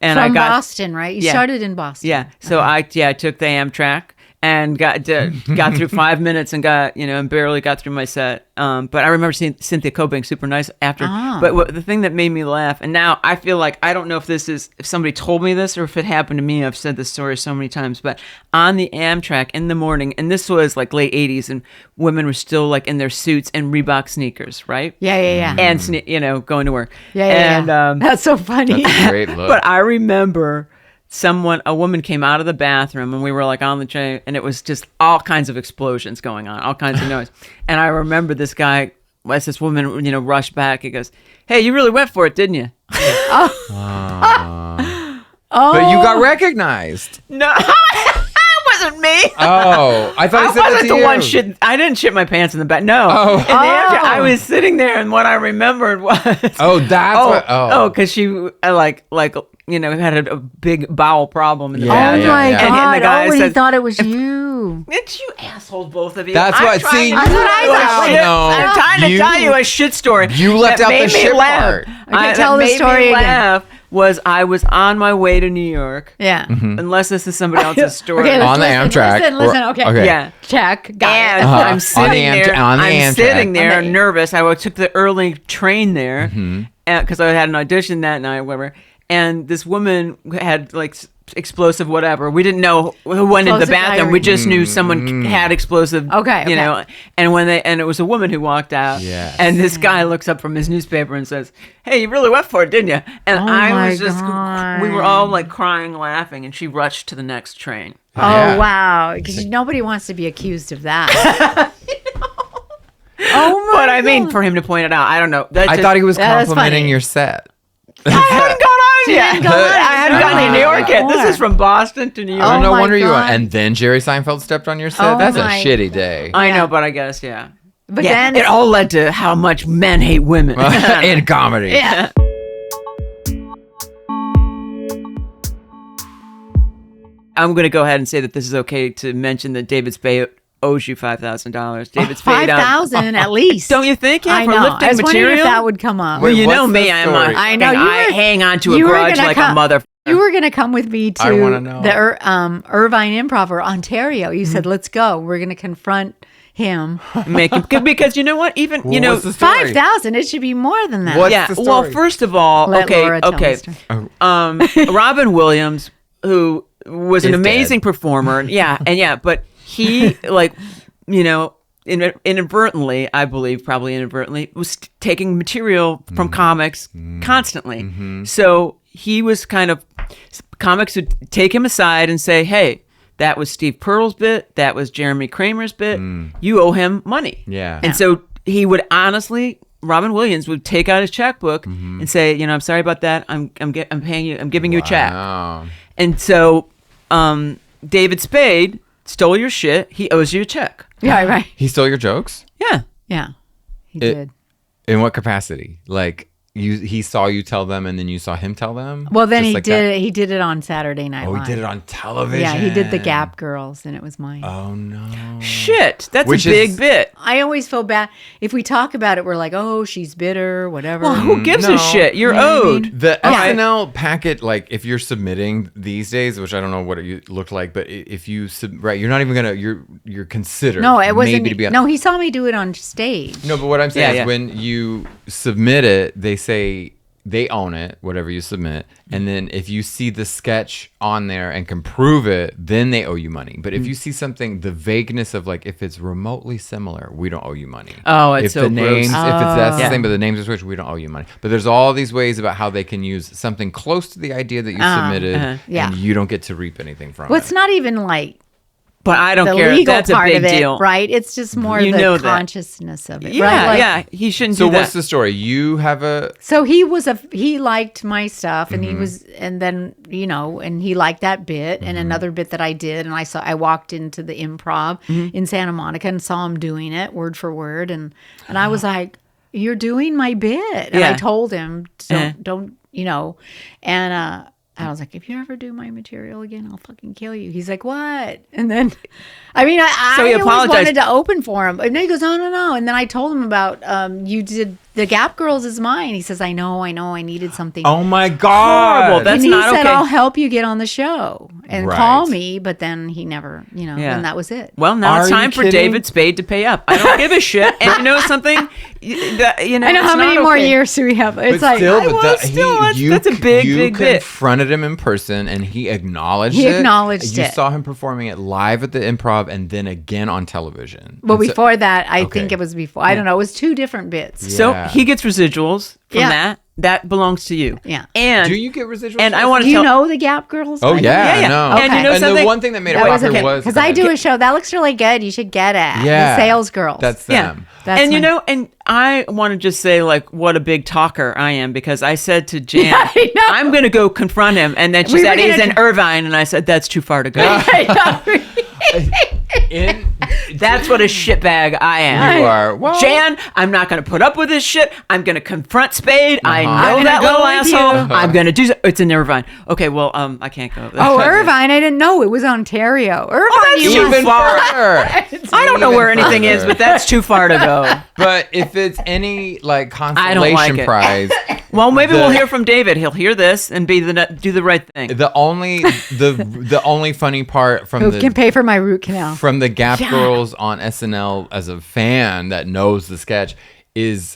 Speaker 1: and
Speaker 3: from
Speaker 1: I got
Speaker 3: Boston, right? You
Speaker 1: Yeah.
Speaker 3: started in Boston.
Speaker 1: yeah. So I took the Amtrak. and got through 5 minutes and and barely got through my set. But I remember seeing Cynthia Coe being super nice after.
Speaker 3: Oh.
Speaker 1: But the thing that made me laugh, and now I feel like I don't know if somebody told me this or if it happened to me. I've said this story so many times, but on the Amtrak in the morning, and this was like late 80s, and women were still like in their suits and Reebok sneakers, right?
Speaker 3: Yeah.
Speaker 1: And going to work.
Speaker 3: Yeah. That's so funny.
Speaker 2: That's a great look.
Speaker 1: But I remember a woman came out of the bathroom and we were like on the train and it was just all kinds of explosions going on, all kinds of noise. And I remember this guy, as this woman, rushed back, he goes, "Hey, you really went for it, didn't you?"
Speaker 2: But you got recognized.
Speaker 1: No, it wasn't me.
Speaker 2: Oh, I thought
Speaker 1: I
Speaker 2: he said
Speaker 1: wasn't
Speaker 2: it to
Speaker 1: the
Speaker 2: you.
Speaker 1: one shit. I didn't shit my pants in the back. No.
Speaker 2: Oh.
Speaker 1: And I was sitting there, and what I remembered was.
Speaker 2: Oh, that's what.
Speaker 1: because she had a big bowel problem in the
Speaker 2: Yeah,
Speaker 1: bathroom.
Speaker 3: Oh my
Speaker 1: And
Speaker 3: God!
Speaker 1: the guy
Speaker 3: He
Speaker 1: said,
Speaker 3: thought it was you.
Speaker 1: "It's you assholes, both of you."
Speaker 2: That's
Speaker 1: I'm
Speaker 2: what.
Speaker 1: trying
Speaker 2: See,
Speaker 1: to
Speaker 3: That's what I
Speaker 1: tell you a
Speaker 3: thought.
Speaker 1: shit-
Speaker 2: No.
Speaker 1: I'm trying to
Speaker 2: You-
Speaker 1: tell you a shit story.
Speaker 2: You left
Speaker 1: that
Speaker 2: out the
Speaker 1: made me
Speaker 2: shit
Speaker 1: laugh.
Speaker 2: part.
Speaker 3: Okay, tell
Speaker 1: that
Speaker 3: the
Speaker 1: made
Speaker 3: story
Speaker 1: me
Speaker 3: again.
Speaker 1: laugh was I was on my way to New York.
Speaker 3: Yeah.
Speaker 1: Unless this is somebody else's story.
Speaker 3: Okay,
Speaker 2: On the
Speaker 3: listen,
Speaker 2: Amtrak.
Speaker 3: Listen. Okay.
Speaker 2: Okay.
Speaker 1: Yeah.
Speaker 3: Check. Got
Speaker 1: And
Speaker 3: it.
Speaker 1: I'm sitting there.
Speaker 2: on the
Speaker 1: I'm
Speaker 2: Amtrak.
Speaker 1: sitting there
Speaker 3: Okay.
Speaker 1: nervous. I took the early train there because I had an audition that night, whatever. And this woman had like explosive whatever. We didn't know who went into the
Speaker 3: Explosive
Speaker 1: bathroom. We
Speaker 3: diarrhea.
Speaker 1: just knew someone had explosive.
Speaker 3: Okay.
Speaker 1: And it was a woman who walked out.
Speaker 2: Yes.
Speaker 1: And this guy looks up from his newspaper and says, "Hey, you really went for it, didn't you?" And
Speaker 3: Oh
Speaker 1: I
Speaker 3: my
Speaker 1: was just,
Speaker 3: God.
Speaker 1: we were all like crying, laughing, and she rushed to the next train.
Speaker 3: Oh
Speaker 2: Yeah.
Speaker 3: wow! Because nobody wants to be accused of that. Oh my!
Speaker 1: But I mean,
Speaker 3: God.
Speaker 1: for him to point it out, I don't know.
Speaker 2: I thought he was
Speaker 3: Yeah, that's
Speaker 2: complimenting
Speaker 3: funny.
Speaker 2: your set.
Speaker 1: I hadn't gone on yet.
Speaker 3: gone on.
Speaker 1: I hadn't gotten to New York yet. This is from Boston to New York.
Speaker 3: Oh
Speaker 2: no
Speaker 3: my
Speaker 2: wonder you
Speaker 3: God.
Speaker 2: went. And then Jerry Seinfeld stepped on your set.
Speaker 3: Oh
Speaker 2: That's a
Speaker 3: my-
Speaker 2: shitty day.
Speaker 1: I know, but I guess, yeah.
Speaker 3: But
Speaker 1: Yeah,
Speaker 3: then
Speaker 1: it all led to how much men hate women.
Speaker 2: In comedy.
Speaker 3: yeah.
Speaker 1: I'm going to go ahead and say that this is okay to mention that David Spade owes you $5,000. David Spade.
Speaker 3: 5,000 at least.
Speaker 1: Don't you think? Yeah,
Speaker 3: I
Speaker 1: for
Speaker 3: know.
Speaker 1: lifting
Speaker 3: I was wondering
Speaker 1: material.
Speaker 3: if that would come up.
Speaker 1: Well,
Speaker 2: Wait,
Speaker 1: you know
Speaker 2: what's
Speaker 1: me.
Speaker 2: the
Speaker 1: I'm
Speaker 2: story?
Speaker 1: a,
Speaker 3: I know, you
Speaker 1: I
Speaker 3: were-
Speaker 1: hang on to a
Speaker 3: you were
Speaker 1: grudge
Speaker 3: gonna
Speaker 1: like
Speaker 3: come-
Speaker 1: a mother.
Speaker 3: You were going to come with me
Speaker 2: I wanna
Speaker 3: to
Speaker 2: know.
Speaker 3: the Irvine Improv or Ontario. You said, "Let's go. We're going to confront him."
Speaker 1: Make him, because you know what? Even
Speaker 2: Well,
Speaker 1: you know,
Speaker 2: what's the story?
Speaker 3: 5,000. It should be more than that.
Speaker 2: What's
Speaker 1: yeah.
Speaker 2: the
Speaker 1: Well,
Speaker 2: story?
Speaker 1: first of all,
Speaker 3: Let
Speaker 1: okay,
Speaker 3: Laura tell
Speaker 1: okay.
Speaker 3: the story.
Speaker 1: Robin Williams, who was an
Speaker 2: Is
Speaker 1: amazing
Speaker 2: dead.
Speaker 1: performer, but he inadvertently, I believe, probably inadvertently, was taking material from comics constantly. So he was kind of, comics would take him aside and say, "Hey, that was Steve Pearl's bit. That was Jeremy Kramer's bit. You owe him money."
Speaker 2: Yeah.
Speaker 1: And so he would honestly, Robin Williams would take out his checkbook and say, "I'm sorry about that. I'm paying you. I'm giving you a check."
Speaker 2: Wow.
Speaker 1: And so David Spade stole your shit. He owes you a check.
Speaker 3: Yeah, right.
Speaker 2: He stole your jokes?
Speaker 1: Yeah.
Speaker 3: Yeah, he
Speaker 2: It-
Speaker 3: did.
Speaker 2: In what capacity? Like he saw you tell them and then you saw him tell them?
Speaker 3: Well, then
Speaker 2: Just
Speaker 3: he
Speaker 2: like
Speaker 3: did.
Speaker 2: that?
Speaker 3: He did it on Saturday Night
Speaker 2: Oh,
Speaker 3: Live.
Speaker 2: he did it on television.
Speaker 3: Yeah, he did the Gap Girls, and it was mine.
Speaker 2: Oh no.
Speaker 1: Shit. That's
Speaker 2: Which
Speaker 1: a big
Speaker 2: is-
Speaker 1: bit.
Speaker 3: I always feel bad if we talk about it. We're like, "Oh, she's bitter, whatever."
Speaker 1: Well, who gives
Speaker 2: no.
Speaker 1: a shit? You're
Speaker 3: You know what I
Speaker 1: owed.
Speaker 3: mean?
Speaker 2: The
Speaker 3: Yeah.
Speaker 2: SNL packet, like if you're submitting these days, which I don't know what it looked like, but if you you're not even gonna you're considered.
Speaker 3: No, it wasn't.
Speaker 2: maybe to be on.
Speaker 3: No, he saw me do it on stage.
Speaker 2: No, but what I'm saying
Speaker 1: Yeah,
Speaker 2: is when you submit it, they say they own it, whatever you submit. And then if you see the sketch on there and can prove it, then they owe you money. But if you see something, the vagueness of like, if it's remotely similar, we don't owe you money.
Speaker 1: Oh, it's
Speaker 2: if
Speaker 1: so
Speaker 2: the
Speaker 1: gross.
Speaker 2: names, if it's that's
Speaker 1: Yeah.
Speaker 2: the same, but the names are switched, we don't owe you money. But there's all these ways about how they can use something close to the idea that you submitted,
Speaker 3: Yeah.
Speaker 2: and you don't get to reap anything from
Speaker 3: Well,
Speaker 2: it.
Speaker 3: it's not even like
Speaker 1: But I don't
Speaker 3: the
Speaker 1: care.
Speaker 3: legal
Speaker 1: That's a
Speaker 3: part
Speaker 1: big
Speaker 3: of it,
Speaker 1: deal.
Speaker 3: right? It's just more
Speaker 1: You
Speaker 3: the
Speaker 1: know that.
Speaker 3: consciousness of it,
Speaker 1: Yeah,
Speaker 3: right? Like,
Speaker 1: yeah. He shouldn't
Speaker 2: So
Speaker 1: do that.
Speaker 2: what's the story? You have a
Speaker 3: So he liked my stuff, and he was, and then and he liked that bit, and another bit that I did, and I walked into the Improv in Santa Monica and saw him doing it word for word, and I was like, "You're doing my bit," and I
Speaker 1: Yeah.
Speaker 3: told him, "Don't," and I was like, "If you ever do my material again, I'll fucking kill you." He's like, "What?" And then, I
Speaker 1: So he
Speaker 3: always
Speaker 1: apologized.
Speaker 3: wanted to open for him, and then he goes, "Oh no." And then I told him about you did the Gap Girls is mine. He says, I know, I needed something.
Speaker 2: Oh my God.
Speaker 1: Horrible. That's
Speaker 3: and he
Speaker 1: not
Speaker 3: said,
Speaker 1: okay.
Speaker 3: I'll help you get on the show and
Speaker 2: Right.
Speaker 3: call me. But then he never, and that was it.
Speaker 1: Well, now it's
Speaker 2: Are you
Speaker 1: time for
Speaker 2: kidding?
Speaker 1: David Spade to pay up. I don't give a shit. And you know something?
Speaker 3: I know how
Speaker 1: it's
Speaker 3: many
Speaker 1: not
Speaker 3: more
Speaker 1: okay.
Speaker 3: years do we have? It's
Speaker 2: But
Speaker 3: like,
Speaker 2: still,
Speaker 1: I
Speaker 2: but
Speaker 1: was still- that's a big,
Speaker 2: you
Speaker 1: big bit.
Speaker 2: confronted him in person, and he acknowledged it.
Speaker 3: He acknowledged
Speaker 2: You
Speaker 3: it.
Speaker 2: saw him performing it live at the Improv, and then again on television.
Speaker 3: well,
Speaker 2: And so-
Speaker 3: before that, I
Speaker 2: Okay.
Speaker 3: think it was before. I don't know. It was 2 different bits.
Speaker 1: So
Speaker 2: Yeah.
Speaker 1: he gets residuals from
Speaker 3: Yeah.
Speaker 1: that. That belongs to you.
Speaker 3: Yeah.
Speaker 1: And
Speaker 2: do you get residuals?
Speaker 1: And I want
Speaker 3: Do
Speaker 1: to
Speaker 3: you
Speaker 1: tell.
Speaker 3: know the Gap Girls?
Speaker 2: Oh
Speaker 3: Like,
Speaker 2: yeah,
Speaker 1: Yeah.
Speaker 2: no.
Speaker 1: And you know
Speaker 2: and
Speaker 1: something?
Speaker 2: the one thing that made it
Speaker 3: That was
Speaker 2: popular
Speaker 3: okay.
Speaker 2: was
Speaker 3: Because I do a show that looks really good. You should get it.
Speaker 2: Yeah.
Speaker 3: The Sales Girls.
Speaker 2: That's
Speaker 1: Yeah.
Speaker 2: them.
Speaker 3: That's
Speaker 1: And
Speaker 3: my-
Speaker 1: and I want to just say like what a big talker I am, because I said to Jan,
Speaker 3: I know.
Speaker 1: I'm going to go confront him, and then she
Speaker 3: We
Speaker 1: said
Speaker 3: were
Speaker 1: he's
Speaker 3: gonna-
Speaker 1: in Irvine, and I said that's too far to go. That's what a shitbag I am.
Speaker 2: You are. Well,
Speaker 1: Jan, I'm not going to put up with this shit. I'm going to confront Spade. I know
Speaker 3: I'm
Speaker 1: that
Speaker 3: gonna
Speaker 1: little
Speaker 3: go with
Speaker 1: asshole.
Speaker 3: you.
Speaker 1: I'm going to do. It's in Irvine. Okay, well, I can't go.
Speaker 3: Oh, Irvine. I didn't know it was Ontario. Irvine.
Speaker 1: that's
Speaker 3: you
Speaker 1: too
Speaker 3: were-
Speaker 1: far.
Speaker 2: further.
Speaker 1: I don't know where
Speaker 2: Even
Speaker 1: anything is,
Speaker 2: further.
Speaker 1: but that's too far to go.
Speaker 2: But if it's any like
Speaker 1: I don't like
Speaker 2: consolation
Speaker 1: it.
Speaker 2: prize,
Speaker 1: Well, maybe
Speaker 2: The-
Speaker 1: we'll hear from David. He'll hear this and do the right thing.
Speaker 2: the only funny part from
Speaker 3: Who
Speaker 2: the
Speaker 3: can pay for my root canal?
Speaker 2: from the Gap Girls on SNL as a fan that knows the sketch is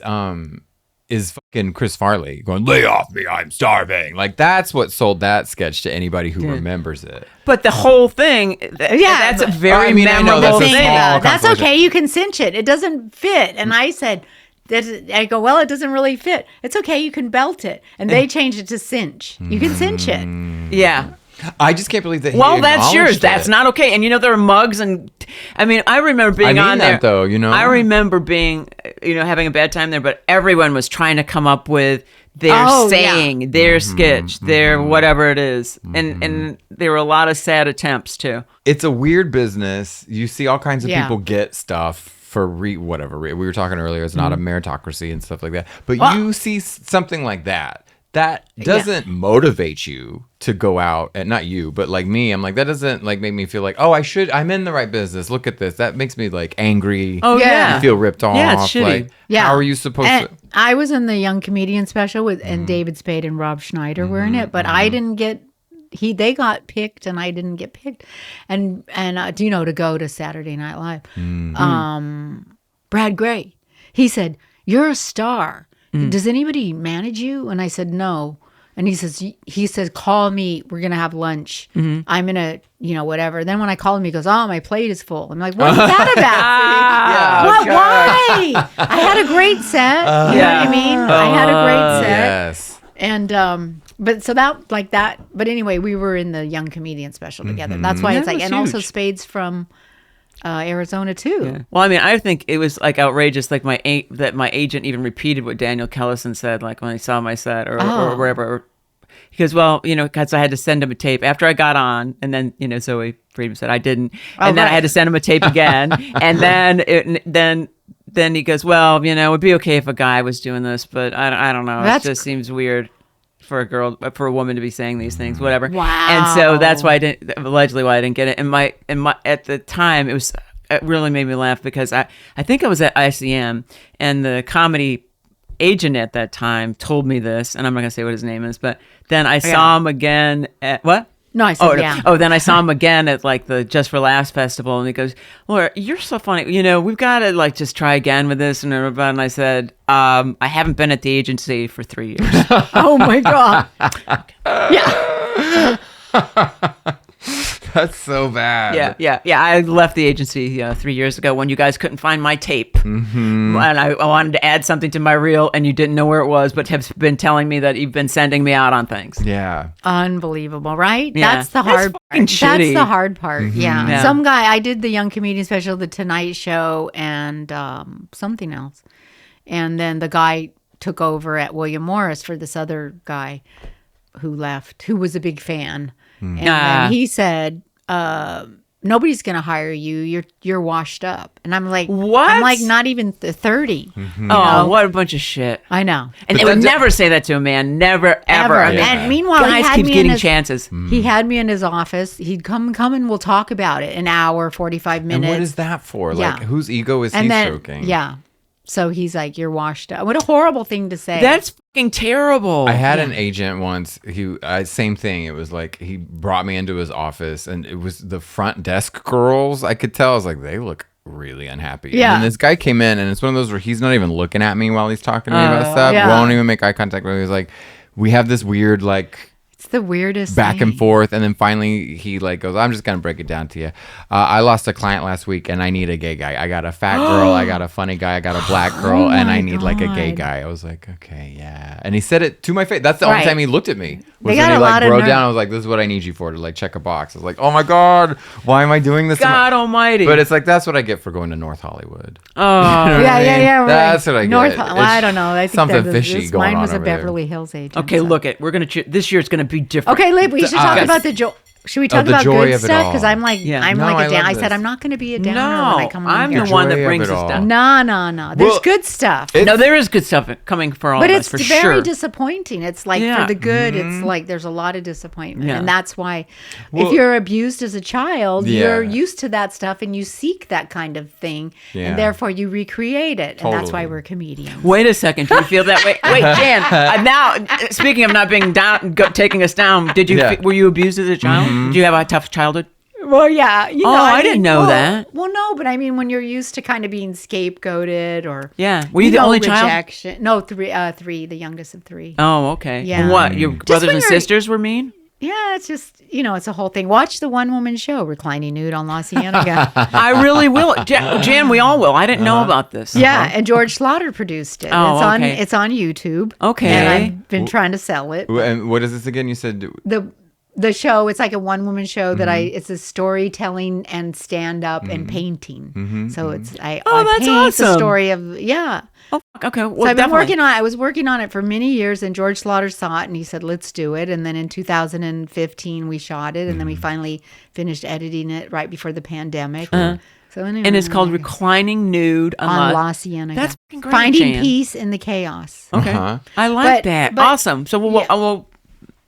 Speaker 2: fucking Chris Farley going, lay off me, I'm starving. Like that's what sold that sketch to anybody who remembers it.
Speaker 1: But the whole thing, that's a very
Speaker 2: I mean, I know
Speaker 1: memorable
Speaker 2: that's a
Speaker 1: thing.
Speaker 2: small
Speaker 3: That's
Speaker 2: consolation.
Speaker 3: okay. You can cinch it. It doesn't fit. And I said, I go, well, it doesn't really fit. It's okay. You can belt it. And they changed it to cinch. You can cinch it.
Speaker 1: Yeah.
Speaker 2: I just can't believe that.
Speaker 1: Well, that's yours.
Speaker 2: acknowledged
Speaker 1: That's
Speaker 2: it.
Speaker 1: not okay. And there are mugs, and I mean, I remember being
Speaker 2: I mean
Speaker 1: on there.
Speaker 2: that, though,
Speaker 1: I remember being, having a bad time there, but everyone was trying to come up with their saying, their sketch, their whatever it is, and there were a lot of sad attempts too.
Speaker 2: It's a weird business. You see all kinds of
Speaker 3: Yeah.
Speaker 2: people get stuff for whatever. We were talking earlier. It's not a meritocracy and stuff like that. But you see something like that. That doesn't motivate you to go out, and not you, but like me. I'm like, that doesn't like make me feel like, oh, I'm in the right business. Look at this. That makes me like angry.
Speaker 1: Oh
Speaker 3: Yeah.
Speaker 1: yeah.
Speaker 2: Feel ripped off.
Speaker 1: Yeah, it's shitty.
Speaker 2: Like,
Speaker 3: Yeah.
Speaker 2: how are you supposed
Speaker 3: And
Speaker 2: to?
Speaker 3: I was in the Young Comedian special and David Spade and Rob Schneider were in it, but I didn't get. They got picked and I didn't get picked, and to go to Saturday Night Live. Brad Gray, he said, "You're a star. Does anybody manage you?" And I said, "No." And he says, "Call me. We're gonna have lunch. I'm gonna, whatever." Then when I called him, he goes, "Oh, my plate is full." I'm like, "What is that about? What? Why? I had a great set. You know what I mean? I had a great set."
Speaker 2: Yes.
Speaker 3: And but so that like that. But anyway, we were in the Young Comedian special together. That's why it's
Speaker 1: That
Speaker 3: like,
Speaker 1: was
Speaker 3: and also
Speaker 1: huge.
Speaker 3: Spades from Arizona too.
Speaker 1: Well, I mean, I think it was like outrageous, like my agent even repeated what Daniel Kellison said, like when he saw my set or wherever. Because, because I had to send him a tape after I got on, and then Zoe Friedman said I didn't, and then I had to send him a tape again, and then he goes, well, it would be okay if a guy was doing this, but I don't know, it just seems weird for a woman to be saying these things, whatever.
Speaker 3: Wow.
Speaker 1: And so that's why allegedly why I didn't get it. And my at the time it really made me laugh because I think I was at ICM and the comedy agent at that time told me this, and I'm not gonna say what his name is, but then I saw him again at what?
Speaker 3: No, I said yeah.
Speaker 1: Oh, then I saw him again at like the Just for Laughs festival, and he goes, "Laura, you're so funny. We've got to like just try again with this." And I said, "I haven't been at the agency for 3 years."
Speaker 3: Oh my god. Yeah.
Speaker 2: That's so bad.
Speaker 1: Yeah. I left the agency 3 years ago when you guys couldn't find my tape, and I wanted to add something to my reel, and you didn't know where it was, but have been telling me that you've been sending me out on things.
Speaker 2: Yeah.
Speaker 3: Unbelievable, right?
Speaker 1: Yeah.
Speaker 3: That's the
Speaker 1: That's
Speaker 3: hard
Speaker 1: fucking
Speaker 3: part.
Speaker 1: shitty.
Speaker 3: That's the hard part. Yeah.
Speaker 1: Yeah.
Speaker 3: Some guy, I did the Young Comedian special, The Tonight Show, and something else. And then the guy took over at William Morris for this other guy who left, who was a big fan. And then he said, nobody's going to hire you. You're washed up. And I'm like,
Speaker 1: What?
Speaker 3: I'm like not even 30.
Speaker 1: Oh, what a bunch of shit!
Speaker 3: I know.
Speaker 1: And they would never say that to a man. Never, ever.
Speaker 3: Ever. And meanwhile, he
Speaker 1: guys
Speaker 3: had
Speaker 1: keep
Speaker 3: me in
Speaker 1: getting
Speaker 3: his,
Speaker 1: chances.
Speaker 3: He had me in his office. He'd come and we'll talk about it. An hour, 45 minutes.
Speaker 2: And what is that for?
Speaker 3: Yeah.
Speaker 2: Like, whose ego is he
Speaker 3: and then,
Speaker 2: stroking?
Speaker 3: yeah. So he's like, you're washed up. What a horrible thing to say.
Speaker 1: That's fucking terrible.
Speaker 2: I had an agent once. Same thing. It was like he brought me into his office, and it was the front desk girls. I could tell. I was like, they look really unhappy.
Speaker 3: Yeah.
Speaker 2: And then this guy came in, and it's one of those where he's not even looking at me while he's talking to me about stuff.
Speaker 3: Yeah.
Speaker 2: Won't even make eye contact with me. He's like, we have this weird
Speaker 3: it's the weirdest
Speaker 2: back
Speaker 3: thing.
Speaker 2: and forth, and then finally he like goes, I'm just gonna break it down to you. I lost a client last week, and I need a gay guy. I got a fat girl, I got a funny guy, I got a black girl, and I need like a gay guy. I was like, okay, yeah. And he said it to my face. That's the only time he looked at me. Was
Speaker 3: They got
Speaker 2: when he
Speaker 3: a
Speaker 2: like
Speaker 3: lot of
Speaker 2: wrote
Speaker 3: nerve.
Speaker 2: down. I was like, this is what I need you for, to like check a box. I was like, oh my god, why am I doing this?
Speaker 1: God almighty.
Speaker 2: But it's like that's what I get for going to North Hollywood.
Speaker 1: Oh,
Speaker 2: You know what I mean?
Speaker 3: Right.
Speaker 2: That's what I get.
Speaker 3: North,
Speaker 2: It's
Speaker 3: I don't know. I think
Speaker 2: something
Speaker 3: that
Speaker 2: fishy going
Speaker 3: mine
Speaker 2: on
Speaker 3: was a
Speaker 2: over there.
Speaker 3: Beverly Hills agent.
Speaker 1: okay.
Speaker 3: so.
Speaker 1: Look, we're gonna this year's gonna be different.
Speaker 3: Okay, we should talk
Speaker 2: Yes.
Speaker 3: about the joy. Should we talk
Speaker 2: the
Speaker 3: about
Speaker 2: joy
Speaker 3: good
Speaker 2: of it
Speaker 3: stuff?
Speaker 2: all.
Speaker 3: Because I'm like,
Speaker 1: Yeah.
Speaker 3: I'm
Speaker 2: No,
Speaker 3: like
Speaker 2: I
Speaker 3: a down.
Speaker 2: love
Speaker 3: I said
Speaker 2: this.
Speaker 3: I'm not going to be a downer
Speaker 1: No,
Speaker 3: when I come on
Speaker 1: I'm
Speaker 3: here.
Speaker 1: the one
Speaker 2: Joy
Speaker 1: that
Speaker 2: of
Speaker 1: brings
Speaker 2: it
Speaker 1: us
Speaker 2: all.
Speaker 1: down.
Speaker 3: No. There's
Speaker 2: Well,
Speaker 3: good stuff.
Speaker 1: No, there is good stuff coming for all
Speaker 3: But
Speaker 1: of
Speaker 3: it's
Speaker 1: us, for
Speaker 3: very
Speaker 1: sure.
Speaker 3: disappointing. It's like
Speaker 1: Yeah.
Speaker 3: for the good, it's like there's a lot of disappointment.
Speaker 1: Yeah.
Speaker 3: And that's why
Speaker 2: Well-
Speaker 3: if you're abused as a child,
Speaker 2: Yeah.
Speaker 3: you're used to that stuff and you seek that kind of thing.
Speaker 2: Yeah.
Speaker 3: And therefore you recreate it. And that's why
Speaker 2: Totally.
Speaker 3: we're comedians.
Speaker 1: Wait a second. Do you feel that way? Wait, Jan. Now, speaking of not being down, taking us down,
Speaker 2: Yeah.
Speaker 1: were you abused as a child? Did you have a tough childhood?
Speaker 3: Well, yeah. You know,
Speaker 1: I didn't know that.
Speaker 3: Well, no, but I mean, when you're used to kind of being scapegoated or
Speaker 1: Yeah. Were you the only child?
Speaker 3: rejection. No, three, the youngest of three.
Speaker 1: Oh, okay.
Speaker 3: Yeah.
Speaker 1: And what? Your brothers
Speaker 3: when
Speaker 1: and
Speaker 3: you're-
Speaker 1: sisters were mean?
Speaker 3: Yeah, it's just, it's a whole thing. Watch the one-woman show, Reclining Nude on La Cienega.
Speaker 1: I really will. Jan, we all will. I didn't know about this.
Speaker 3: Yeah, and George Slaughter produced it.
Speaker 1: Oh, okay.
Speaker 3: It's on YouTube.
Speaker 1: Okay.
Speaker 3: And I've been trying to sell it.
Speaker 2: And what is this again? You said
Speaker 3: The show, it's like a one-woman show that
Speaker 1: Mm-hmm.
Speaker 3: it's a storytelling and stand-up and painting. So it's I
Speaker 1: that's
Speaker 3: paint
Speaker 1: awesome.
Speaker 3: the story of
Speaker 1: Oh, okay. Well,
Speaker 3: So I've been
Speaker 1: definitely.
Speaker 3: I was working on it for many years, and George Slaughter saw it, and he said, "Let's do it." And then in 2015, we shot it, and then we finally finished editing it right before the pandemic. So anyway,
Speaker 1: And it's called Reclining Nude
Speaker 3: on La Cienega.
Speaker 1: That's fucking great,
Speaker 3: Finding
Speaker 1: Jan.
Speaker 3: peace in the chaos.
Speaker 1: Okay.
Speaker 2: Uh-huh.
Speaker 1: I like
Speaker 3: But-
Speaker 1: that.
Speaker 3: but-
Speaker 1: Awesome. So we'll,
Speaker 3: Yeah.
Speaker 1: I will,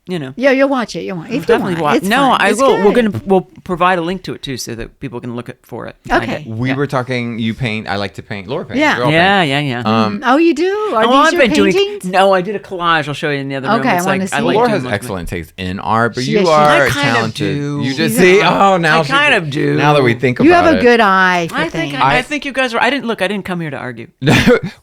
Speaker 1: you know.
Speaker 3: Yeah, you'll watch it. You'll watch it. If you
Speaker 1: Definitely
Speaker 3: want.
Speaker 1: watch.
Speaker 3: It's
Speaker 1: No,
Speaker 3: fun.
Speaker 1: I
Speaker 3: It's
Speaker 1: will.
Speaker 3: good.
Speaker 1: We'll provide a link to it too, so that people can look for it. Find
Speaker 3: Okay.
Speaker 1: it.
Speaker 2: we
Speaker 1: Yeah.
Speaker 2: were talking. You paint. I like to paint. Laura paints.
Speaker 3: Yeah.
Speaker 2: We all
Speaker 1: Yeah,
Speaker 2: paint.
Speaker 1: yeah.
Speaker 3: Oh, you do? Are
Speaker 1: Oh,
Speaker 3: these
Speaker 1: I've
Speaker 3: your
Speaker 1: been doing.
Speaker 3: paintings?
Speaker 1: No, I did a collage. I'll show you in the other room.
Speaker 3: Okay, I
Speaker 1: It's
Speaker 3: wanna
Speaker 1: like,
Speaker 3: see.
Speaker 1: like
Speaker 2: Laura
Speaker 1: doing
Speaker 2: has
Speaker 1: them.
Speaker 2: excellent taste in art, but
Speaker 3: Yeah,
Speaker 2: you
Speaker 3: she-
Speaker 2: are
Speaker 1: I kind of
Speaker 2: talented.
Speaker 1: do.
Speaker 2: You just
Speaker 3: She's
Speaker 2: see.
Speaker 3: an
Speaker 2: Oh, now
Speaker 1: I
Speaker 2: she-
Speaker 1: kind of do.
Speaker 2: Now that we think about
Speaker 3: You have
Speaker 2: it,
Speaker 3: a good eye for
Speaker 1: I think
Speaker 3: things.
Speaker 1: I think you guys are. I didn't come here to argue.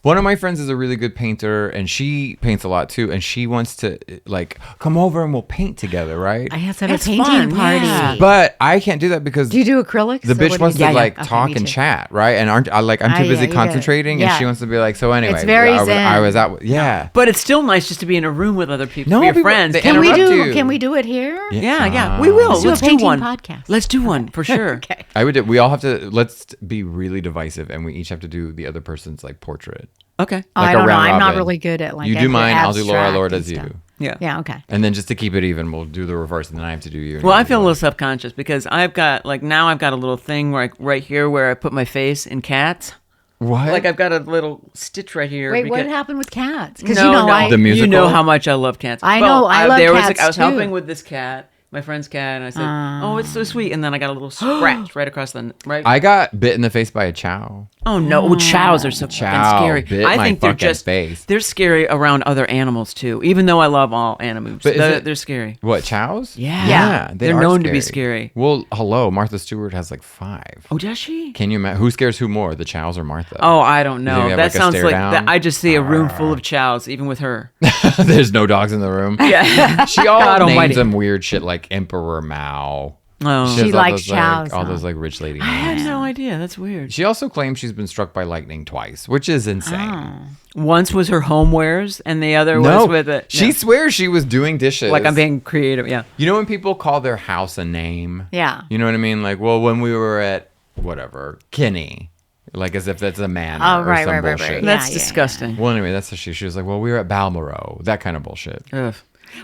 Speaker 2: One of my friends is a really good painter, and she paints a lot too. And she wants to like come over and we'll paint together, right?
Speaker 3: I have to have
Speaker 1: That's
Speaker 3: a painting
Speaker 1: fun,
Speaker 3: party.
Speaker 1: yeah.
Speaker 2: But I can't do that because
Speaker 3: Do you do acrylics?
Speaker 2: the
Speaker 3: or
Speaker 2: bitch
Speaker 3: what do
Speaker 2: wants
Speaker 3: you
Speaker 2: to
Speaker 3: do?
Speaker 2: like
Speaker 3: Okay,
Speaker 2: talk
Speaker 3: me
Speaker 2: and
Speaker 3: too.
Speaker 2: chat, right? And I'm too busy
Speaker 3: yeah, you get it.
Speaker 2: concentrating, and
Speaker 3: Yeah.
Speaker 2: she wants to be like, so anyway,
Speaker 3: It's very
Speaker 2: I
Speaker 3: zen.
Speaker 2: was out. Yeah.
Speaker 1: But it's still nice just to be in a room with other people,
Speaker 2: No,
Speaker 1: with your
Speaker 2: people-
Speaker 1: friends.
Speaker 2: they
Speaker 3: Can we
Speaker 2: interrupt
Speaker 3: do?
Speaker 2: you.
Speaker 3: Can we do it here?
Speaker 1: Yeah, we will.
Speaker 3: Let's do a
Speaker 1: Let's do
Speaker 3: painting
Speaker 1: one.
Speaker 3: podcast.
Speaker 1: Let's do one for sure.
Speaker 3: Okay.
Speaker 2: I would. We all have to. Let's be really divisive, and we each have to do the other person's like portrait.
Speaker 1: Okay.
Speaker 3: Oh,
Speaker 2: Like
Speaker 3: I
Speaker 2: a
Speaker 3: don't know.
Speaker 2: round
Speaker 3: I'm not
Speaker 2: robin.
Speaker 3: really good at like.
Speaker 2: You do mine. I'll do Laura.
Speaker 3: abstract
Speaker 2: Laura
Speaker 3: and
Speaker 2: does you.
Speaker 3: stuff.
Speaker 1: Yeah.
Speaker 3: Yeah. Okay.
Speaker 2: And then just to keep it even, we'll do the reverse, and then I have to do you. and
Speaker 1: Well,
Speaker 2: you
Speaker 1: I
Speaker 2: do
Speaker 1: feel a
Speaker 2: yours.
Speaker 1: little subconscious because I've got a little thing where right here where I put my face in cats.
Speaker 2: What?
Speaker 1: Like I've got a little stitch right here.
Speaker 3: Wait, what
Speaker 1: because-
Speaker 3: happened with cats? Because
Speaker 1: No, no.
Speaker 2: The musical?
Speaker 1: You know how much I love cats.
Speaker 3: I know, I love
Speaker 1: there
Speaker 3: cats,
Speaker 1: I was
Speaker 3: too.
Speaker 1: helping with this cat, my friend's cat, and I said, "Oh, it's so sweet." And then I got a little scratch right across the right.
Speaker 2: I got bit in the face by a chow.
Speaker 1: Oh no! Well, chows are so
Speaker 2: Chow
Speaker 1: fucking scary.
Speaker 2: bit
Speaker 1: I
Speaker 2: my
Speaker 1: think they're
Speaker 2: fucking
Speaker 1: just
Speaker 2: face.
Speaker 1: they're scary around other animals too. Even though I love all animals,
Speaker 2: But is it-
Speaker 1: they're scary.
Speaker 2: What, chows?
Speaker 1: Yeah,
Speaker 3: Yeah,
Speaker 2: they
Speaker 1: they're
Speaker 2: are
Speaker 1: known to be scary.
Speaker 2: Well, hello, Martha Stewart has like 5.
Speaker 1: Oh, does she?
Speaker 2: Can you imagine? Who scares who more, the chows or Martha?
Speaker 1: Oh, I don't
Speaker 2: think
Speaker 1: know.
Speaker 2: they have,
Speaker 1: That
Speaker 2: like, a
Speaker 1: sounds
Speaker 2: stare
Speaker 1: like
Speaker 2: down?
Speaker 1: that. I just see a room full of chows, even with her.
Speaker 2: There's no dogs in the room.
Speaker 1: Yeah.
Speaker 2: She all
Speaker 1: God
Speaker 2: names
Speaker 1: almighty.
Speaker 2: them weird shit like Emperor Mao.
Speaker 1: Oh,
Speaker 2: has
Speaker 3: She
Speaker 2: all
Speaker 3: likes
Speaker 2: those, like,
Speaker 3: chows,
Speaker 2: all
Speaker 3: huh?
Speaker 2: those like rich lady
Speaker 1: I had
Speaker 2: names.
Speaker 1: no idea. That's weird.
Speaker 2: She also claims she's been struck by lightning twice, which is insane.
Speaker 1: Once was her homewares, and the other
Speaker 2: No,
Speaker 1: was with it.
Speaker 2: she swears she was doing dishes.
Speaker 1: like I'm being creative. Yeah.
Speaker 2: You know when people call their house a name?
Speaker 3: Yeah.
Speaker 2: You know what I mean? Like, well, when we were at whatever Kinney, like as if that's a manor
Speaker 3: Oh,
Speaker 2: or
Speaker 3: right,
Speaker 2: some
Speaker 3: right, right,
Speaker 2: bullshit.
Speaker 3: right.
Speaker 1: That's
Speaker 3: yeah,
Speaker 1: disgusting.
Speaker 2: Well, anyway, that's what she was like. Well, we were at Balmoral, that kind of bullshit.
Speaker 1: Ugh.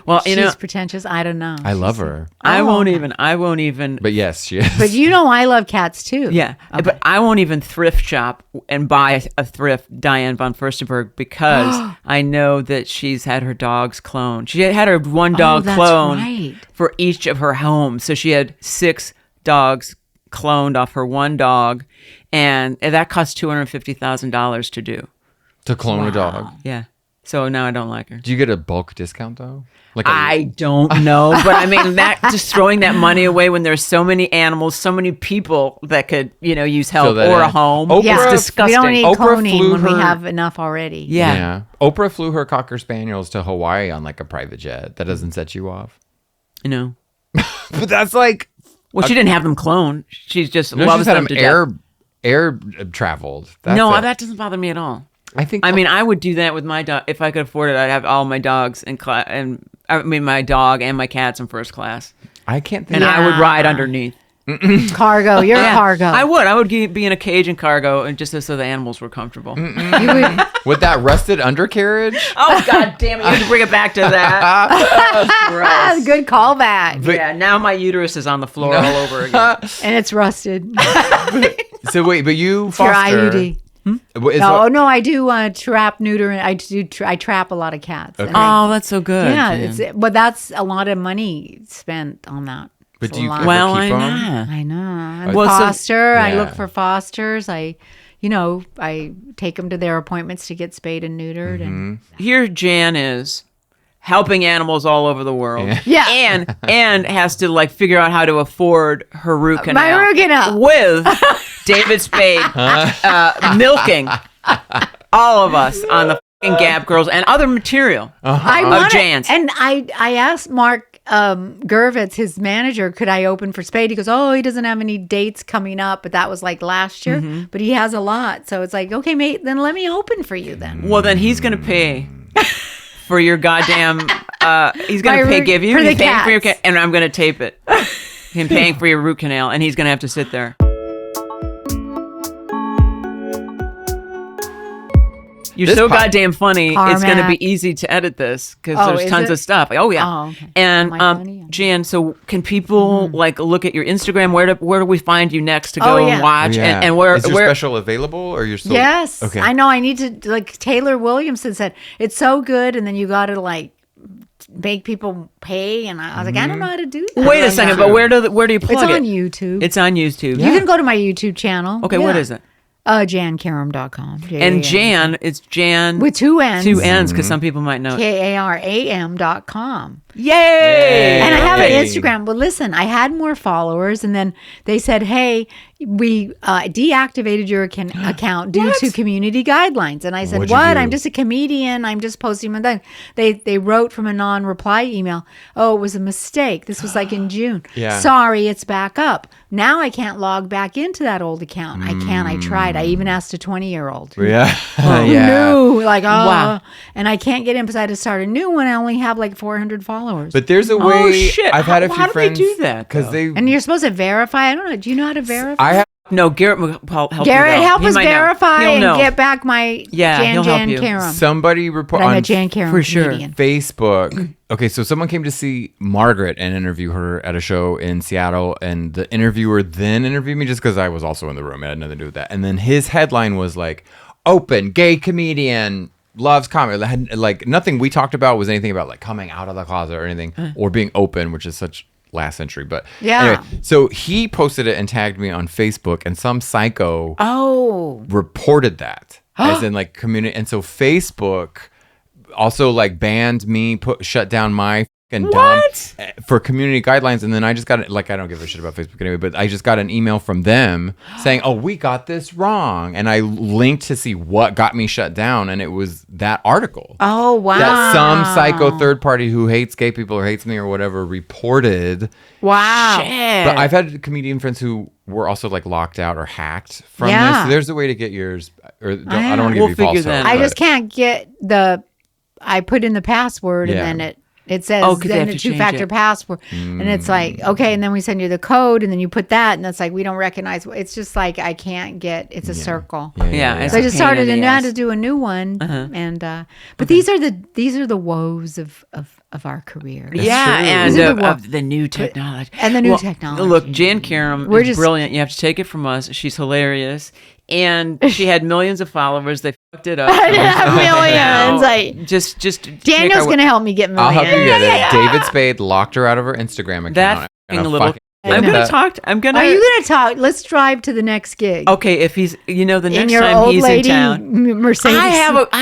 Speaker 1: Well, you
Speaker 3: She's
Speaker 1: know,
Speaker 3: pretentious. I don't know.
Speaker 2: I love her,
Speaker 1: I
Speaker 3: Oh.
Speaker 1: won't even.
Speaker 2: but yes, she is.
Speaker 3: But you know, I love cats too.
Speaker 1: Yeah, but I won't even thrift shop and buy a thrift Diane von Furstenberg because I know that she's had her dogs cloned. She had her one dog
Speaker 3: that's
Speaker 1: cloned
Speaker 3: right.
Speaker 1: for each of her homes. So she had 6 dogs cloned off her one dog, and that cost $250,000 to do.
Speaker 2: to clone a dog.
Speaker 1: Yeah. So now I don't like her.
Speaker 2: Do you get a bulk discount though?
Speaker 1: I don't know, but I mean, that just throwing that money away when there's so many animals, so many people that could, use help or a home.
Speaker 2: Oprah,
Speaker 1: It's disgusting.
Speaker 3: We don't need
Speaker 2: Oprah
Speaker 3: cloning
Speaker 2: flew
Speaker 3: when we
Speaker 2: her-
Speaker 3: have enough already.
Speaker 1: Yeah.
Speaker 2: Oprah flew her Cocker Spaniels to Hawaii on like a private jet. That doesn't set you off. But that's like...
Speaker 1: Well, she didn't have them cloned. She's just
Speaker 2: No,
Speaker 1: loves
Speaker 2: she's had
Speaker 1: them
Speaker 2: them
Speaker 1: to death.
Speaker 2: air traveled. That's
Speaker 1: No,
Speaker 2: it.
Speaker 1: that doesn't bother me at all.
Speaker 2: I think...
Speaker 1: I mean, I would do that with my dog. If I could afford it, I'd have all my dogs in class. And I mean, my dog and my cats in first class.
Speaker 2: I can't think
Speaker 1: And
Speaker 2: of...
Speaker 1: I would ride underneath.
Speaker 3: Cargo. You're a cargo.
Speaker 1: I would. I would be in a cage in cargo, and just so the animals were comfortable.
Speaker 3: You would,
Speaker 2: With that rusted undercarriage?
Speaker 1: Oh, God damn it. You have to bring it back to that. Gross.
Speaker 3: good callback.
Speaker 1: Yeah, now my uterus is on the floor all over again.
Speaker 3: And it's rusted.
Speaker 2: So wait, but you
Speaker 3: Your
Speaker 2: foster...
Speaker 3: IUD.
Speaker 2: Is
Speaker 3: No, I do trap, neuter, and I trap a lot of cats.
Speaker 2: Okay.
Speaker 3: And I-
Speaker 1: Oh, that's so good.
Speaker 3: yeah, but that's a lot of money spent on that.
Speaker 2: But
Speaker 3: It's
Speaker 2: do
Speaker 3: a
Speaker 2: you
Speaker 3: lot.
Speaker 2: ever
Speaker 1: Well,
Speaker 2: keep
Speaker 1: I
Speaker 2: them?
Speaker 1: know.
Speaker 3: I know. And
Speaker 1: Well, so-
Speaker 3: foster. I
Speaker 2: Yeah.
Speaker 3: look for fosters. I take them to their appointments to get spayed and neutered. And
Speaker 1: Here Jan is helping animals all over the world.
Speaker 3: Yeah.
Speaker 1: And has to like figure out how to afford her root canal.
Speaker 3: my root canal.
Speaker 1: With David Spade milking all of us on the fucking Gap Girls and other material
Speaker 3: I
Speaker 1: of
Speaker 3: want
Speaker 1: Jan's.
Speaker 3: And I asked Mark Gervitz, his manager, could I open for Spade? He goes, oh, he doesn't have any dates coming up, but that was like last year. But he has a lot, so it's like, okay, mate, then let me open for you then.
Speaker 1: Well, then he's going to pay for your goddamn. He's going
Speaker 3: My
Speaker 1: to
Speaker 3: root-
Speaker 1: give you.
Speaker 3: for the
Speaker 1: He's paying for your
Speaker 3: cats.
Speaker 1: and I'm going to tape it. Him paying for your root canal, and he's going to have to sit there. You're
Speaker 2: This
Speaker 1: so
Speaker 2: pod-
Speaker 1: goddamn funny. It's going to
Speaker 3: Carmack.
Speaker 1: be easy to edit this because
Speaker 3: Oh,
Speaker 1: there's
Speaker 3: is
Speaker 1: tons
Speaker 3: it?
Speaker 1: of stuff. Oh yeah.
Speaker 3: Oh, okay.
Speaker 1: And
Speaker 3: Am I funny?
Speaker 1: Jan, so can people like look at your Instagram? Where do we find you next to
Speaker 3: Oh,
Speaker 1: go
Speaker 3: yeah.
Speaker 1: and watch?
Speaker 2: Yeah.
Speaker 1: And where
Speaker 2: is your
Speaker 1: where
Speaker 2: special available or you're still...
Speaker 3: Yes.
Speaker 2: Okay.
Speaker 3: I know. I need to, like, Taylor Williamson said, it's so good. And then you got to, like, make people pay. And I was like, I don't know how to do that.
Speaker 1: Wait a second, but where do you plug
Speaker 3: It's
Speaker 1: it?
Speaker 3: on YouTube.
Speaker 1: It's on YouTube.
Speaker 3: You can go to my YouTube channel.
Speaker 1: Okay, what is it?
Speaker 3: jannkaram.com.
Speaker 1: And Jan, it's Jan
Speaker 3: With two N's.
Speaker 1: two N's because some people might know. it.
Speaker 3: KARAM.com.
Speaker 1: Yay!
Speaker 3: And I have an
Speaker 2: Hey.
Speaker 3: Instagram. But listen, I had more followers, and then they said, "Hey, we deactivated your account due to community guidelines." And I said,
Speaker 2: What'd you
Speaker 3: "What?
Speaker 2: do?
Speaker 3: I'm just a comedian. I'm just posting my thing." They wrote from a non-reply email. Oh, it was a mistake. This was like in June.
Speaker 2: Yeah.
Speaker 3: Sorry, it's back up. Now I can't log back into that old account. I can't. I tried. I even asked a 20-year-old.
Speaker 2: Yeah.
Speaker 3: Who
Speaker 2: yeah.
Speaker 3: knew? Like, oh,
Speaker 1: Wow.
Speaker 3: and I can't get in because I had to start a new one. I only have like 400 followers.
Speaker 2: But there's a way...
Speaker 1: Oh shit!
Speaker 2: I've had a few
Speaker 1: how do
Speaker 2: friends...
Speaker 1: they do that?
Speaker 2: Because
Speaker 1: though?
Speaker 2: they...
Speaker 3: And you're supposed to verify. I don't know. Do you know how to verify?
Speaker 2: I have...
Speaker 1: No, Garrett will help you.
Speaker 3: Garrett,
Speaker 1: though.
Speaker 3: help
Speaker 1: He
Speaker 3: us
Speaker 1: might know.
Speaker 3: verify
Speaker 1: He'll
Speaker 3: and
Speaker 1: know.
Speaker 3: get back my
Speaker 1: he'll help
Speaker 3: Jann
Speaker 1: you.
Speaker 3: Karam.
Speaker 2: Somebody report
Speaker 3: But I'm
Speaker 2: on
Speaker 3: a Jann Karam
Speaker 1: for sure.
Speaker 3: comedian.
Speaker 2: Facebook. Okay, so someone came to see Margaret and interview her at a show in Seattle, and the interviewer then interviewed me just because I was also in the room. It had nothing to do with that. And then his headline was like, "Open gay comedian loves comedy." Like nothing we talked about was anything about like coming out of the closet or anything or being open, which is such last century. But
Speaker 3: Yeah.
Speaker 2: anyway, so he posted it and tagged me on Facebook, and some psycho
Speaker 3: Oh,
Speaker 2: reported that as in like community, and so Facebook also like banned me, shut down my fucking dumb for community guidelines. And then I just got like, I don't give a shit about Facebook anyway, but I just got an email from them saying, "Oh, we got this wrong," and I linked to see what got me shut down, and it was that article.
Speaker 3: oh wow.
Speaker 2: That some psycho third party who hates gay people or hates me or whatever reported.
Speaker 3: Wow.
Speaker 1: Shit.
Speaker 2: But I've had comedian friends who were also like locked out or hacked from
Speaker 3: Yeah.
Speaker 2: this. So there's a way to get yours. Or I don't want to
Speaker 1: We'll
Speaker 2: give you false
Speaker 1: figure that
Speaker 2: hope.
Speaker 1: out.
Speaker 3: I just can't get I put in the password
Speaker 2: Yeah.
Speaker 3: and then it says
Speaker 1: Oh, 'cause they
Speaker 3: then
Speaker 1: have
Speaker 3: a
Speaker 1: to change
Speaker 3: two-factor
Speaker 1: it.
Speaker 3: password. And it's like, okay, and then we send you the code and then you put that and it's like, we don't recognize. It's just like, I can't get, it's a circle.
Speaker 1: Yeah, it's
Speaker 3: So I
Speaker 1: a
Speaker 3: just
Speaker 1: pain
Speaker 3: started
Speaker 1: in
Speaker 3: and
Speaker 1: the
Speaker 3: I had
Speaker 1: ass.
Speaker 3: to do a new one. And, but these are the woes of our career.
Speaker 1: Yeah,
Speaker 2: true.
Speaker 1: and
Speaker 3: These are the
Speaker 1: of the new technology.
Speaker 3: And the new technology.
Speaker 1: Look, Jann Karam
Speaker 3: We're
Speaker 1: is
Speaker 3: just-
Speaker 1: brilliant. You have to take it from us. She's hilarious. And she had millions of followers. They fucked it up.
Speaker 3: I have millions. Like,
Speaker 1: Just
Speaker 3: Daniel's going to help me get
Speaker 2: I'll
Speaker 3: millions.
Speaker 2: help you get it. David Spade locked her out of her Instagram account.
Speaker 1: That
Speaker 2: and a
Speaker 1: little
Speaker 2: fucking
Speaker 1: I'm gonna talk. I'm gonna.
Speaker 3: Are you gonna talk? Let's drive to the next gig.
Speaker 1: Okay, if he's, the
Speaker 3: In
Speaker 1: next
Speaker 3: your
Speaker 1: time
Speaker 3: old
Speaker 1: he's
Speaker 3: lady
Speaker 1: in town,
Speaker 3: Mercedes.
Speaker 1: I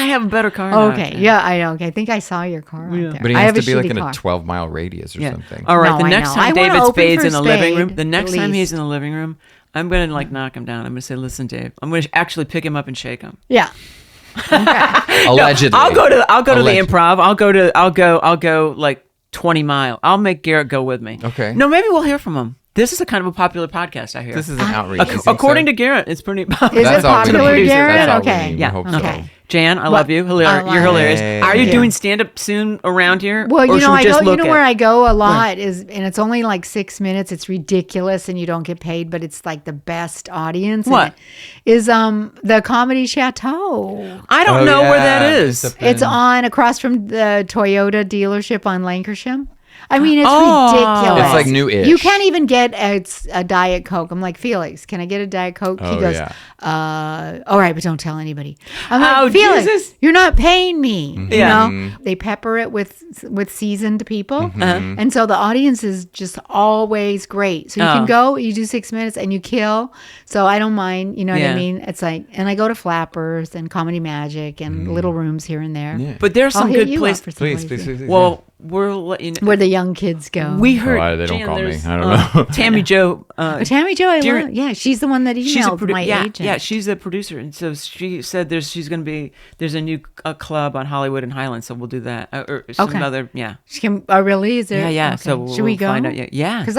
Speaker 1: have a better car. now.
Speaker 3: Okay, yeah, I know. Okay, I think I saw your car out there.
Speaker 2: But he
Speaker 3: I
Speaker 2: has
Speaker 3: have
Speaker 2: to be
Speaker 3: a
Speaker 2: like
Speaker 3: shitty
Speaker 2: in
Speaker 3: car.
Speaker 2: a 12-mile radius or something.
Speaker 1: All right,
Speaker 3: No,
Speaker 1: the
Speaker 3: I
Speaker 1: next
Speaker 3: know. I
Speaker 1: time
Speaker 3: wanna
Speaker 1: David
Speaker 3: open
Speaker 1: Spade's
Speaker 3: for
Speaker 1: in the living room,
Speaker 3: Spade,
Speaker 1: the next
Speaker 3: at
Speaker 1: time he's
Speaker 3: least.
Speaker 1: in the living room, I'm gonna knock him down. I'm gonna say, "Listen, Dave, I'm gonna actually pick him up and shake him."
Speaker 3: Yeah.
Speaker 2: Allegedly.
Speaker 1: I'll go to the
Speaker 2: Allegedly.
Speaker 1: improv. I'll go like 20 mile. I'll make Garrett go with me.
Speaker 2: Okay.
Speaker 1: No, maybe we'll hear from him. This is a kind of a popular podcast, I hear.
Speaker 2: This is an outreach. You think
Speaker 1: According
Speaker 2: so?
Speaker 1: to Garrett, it's pretty popular.
Speaker 3: Is it
Speaker 2: That's all we
Speaker 3: popular,
Speaker 2: need.
Speaker 3: Garrett?
Speaker 2: That's all we
Speaker 3: Okay.
Speaker 2: need. We
Speaker 1: Yeah.
Speaker 2: hope so.
Speaker 3: Okay.
Speaker 1: Jan, I love you. You're hilarious.
Speaker 2: Hey.
Speaker 1: Are you
Speaker 3: Yeah.
Speaker 1: doing stand up soon around here?
Speaker 3: Well,
Speaker 1: Or
Speaker 3: you
Speaker 1: should
Speaker 3: know,
Speaker 1: we
Speaker 3: I
Speaker 1: just
Speaker 3: go. You
Speaker 1: look
Speaker 3: know
Speaker 1: at-
Speaker 3: where I go a lot is, and it's only like 6 minutes. It's ridiculous, and you don't get paid, but it's like the best audience.
Speaker 1: What?
Speaker 3: And it is the Comedy Chateau?
Speaker 1: I don't
Speaker 2: Oh,
Speaker 1: know where
Speaker 2: yeah.
Speaker 1: that is.
Speaker 3: It's on across from the Toyota dealership on Lancashire. I mean, it's
Speaker 1: Oh.
Speaker 3: ridiculous.
Speaker 2: It's like new-ish.
Speaker 3: You can't even get a Diet Coke. I'm like, Felix, can I get a Diet Coke? He
Speaker 2: Oh,
Speaker 3: goes,
Speaker 2: yeah.
Speaker 3: all right, but don't tell anybody. I'm
Speaker 1: Oh,
Speaker 3: like, Felix,
Speaker 1: Jesus.
Speaker 3: you're not paying me.
Speaker 1: Yeah.
Speaker 3: You know, they pepper it with seasoned people.
Speaker 2: Mm-hmm.
Speaker 3: And so the audience is just always great. So you
Speaker 1: Oh.
Speaker 3: can go, you do 6 minutes and you kill. So I don't mind, you know what
Speaker 1: Yeah.
Speaker 3: I mean? It's like, and I go to Flappers and Comedy Magic and little rooms here and there.
Speaker 2: Yeah.
Speaker 1: But there's
Speaker 3: I'll
Speaker 1: some
Speaker 3: hit
Speaker 1: good
Speaker 3: you up
Speaker 1: places.
Speaker 3: for some
Speaker 2: Please,
Speaker 3: places.
Speaker 2: please, please.
Speaker 1: Well, we'll let you know.
Speaker 3: Where the young kids go.
Speaker 1: We heard.
Speaker 2: they don't
Speaker 1: Jan,
Speaker 2: call me.
Speaker 1: there's,
Speaker 2: I don't know.
Speaker 1: Tammy Joe.
Speaker 3: But Tammy Jo, I
Speaker 1: Dear-
Speaker 3: love. Yeah, she's the one that emailed my agent.
Speaker 1: Yeah, she's a producer, and so she said there's a new club on Hollywood and Highland, so we'll do that or some
Speaker 3: Okay.
Speaker 1: other. Yeah,
Speaker 3: She can. Oh, really? Is there?
Speaker 1: yeah.
Speaker 3: Okay.
Speaker 1: So
Speaker 3: should we
Speaker 1: we'll
Speaker 3: go?
Speaker 1: find out. Yeah.
Speaker 3: Because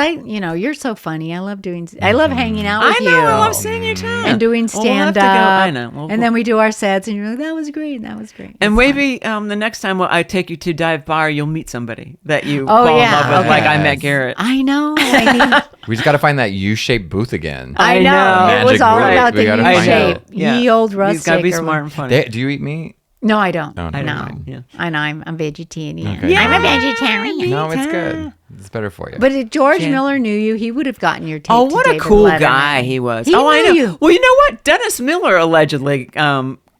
Speaker 3: you're so funny. I love doing. I love hanging out with
Speaker 1: I know.
Speaker 3: you.
Speaker 1: I love seeing you too.
Speaker 3: and doing
Speaker 1: Well, we'll have
Speaker 3: stand
Speaker 1: to go.
Speaker 3: up.
Speaker 1: I know. Well,
Speaker 3: and then we do our sets, and you're like, "That was great. That was great."
Speaker 1: and
Speaker 3: It's
Speaker 1: maybe the next time I take you to Dive Bar, you'll meet somebody that you
Speaker 3: Oh,
Speaker 1: fall
Speaker 3: yeah,
Speaker 1: in love with,
Speaker 3: okay.
Speaker 1: like I met
Speaker 2: Yes.
Speaker 1: Garrett.
Speaker 3: fun. I know. I mean,
Speaker 2: We just got to find that U-shaped booth again.
Speaker 3: I
Speaker 1: I
Speaker 3: know.
Speaker 1: know.
Speaker 3: It was
Speaker 2: Magic
Speaker 3: all
Speaker 2: booth.
Speaker 3: about
Speaker 2: We
Speaker 3: the
Speaker 2: gotta
Speaker 3: U
Speaker 2: find
Speaker 3: shape.
Speaker 2: out.
Speaker 1: Yeah.
Speaker 3: Ye old rustic.
Speaker 1: He's got to be
Speaker 3: or
Speaker 1: smart and funny.
Speaker 2: Do you eat meat?
Speaker 3: No, I don't.
Speaker 2: No,
Speaker 3: No,
Speaker 2: never mind.
Speaker 1: Yeah.
Speaker 3: I know. I'm vegetarian.
Speaker 2: Okay.
Speaker 3: I'm a vegetarian.
Speaker 2: No, it's good. It's better for you.
Speaker 3: But if George
Speaker 1: Jan-
Speaker 3: Miller knew you, he would have gotten your tape.
Speaker 1: Oh,
Speaker 3: to
Speaker 1: what a
Speaker 3: David
Speaker 1: cool
Speaker 3: Letterman.
Speaker 1: guy he was.
Speaker 3: He
Speaker 1: I know.
Speaker 3: knew you.
Speaker 1: Well, you know what? Dennis Miller allegedly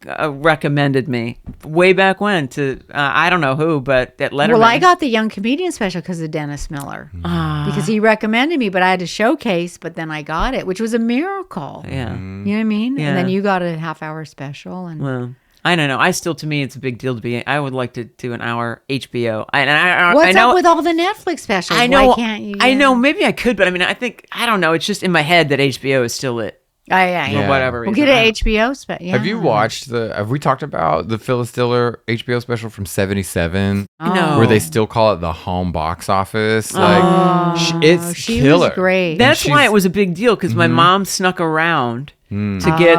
Speaker 1: recommended me way back when to, I don't know who, but at Letterman.
Speaker 3: Well, I got the Young Comedian special because of Dennis Miller. Because he recommended me, but I had to showcase, but then I got it, which was a miracle.
Speaker 1: Yeah.
Speaker 3: You know what I mean?
Speaker 1: Yeah.
Speaker 3: And then you got a half-hour special. And
Speaker 1: Well, I don't know. To me, it's a big deal to be. I would like to do an hour HBO. I
Speaker 3: what's
Speaker 1: know,
Speaker 3: up with all the Netflix specials?
Speaker 1: I know.
Speaker 3: Why can't you?
Speaker 1: I know. Maybe I could, but I mean, I don't know. It's just in my head that HBO is still it
Speaker 3: Yeah.
Speaker 1: for whatever
Speaker 3: We'll
Speaker 1: reason.
Speaker 3: get an HBO special.
Speaker 2: Have you watched have we talked about the Phyllis Diller HBO special from 77?
Speaker 1: No.
Speaker 2: Where they still call it the home box office. Like, it's
Speaker 3: she
Speaker 2: killer.
Speaker 3: was great.
Speaker 1: That's
Speaker 2: And
Speaker 1: why
Speaker 2: she's-
Speaker 1: it was a big deal because my mom snuck around to get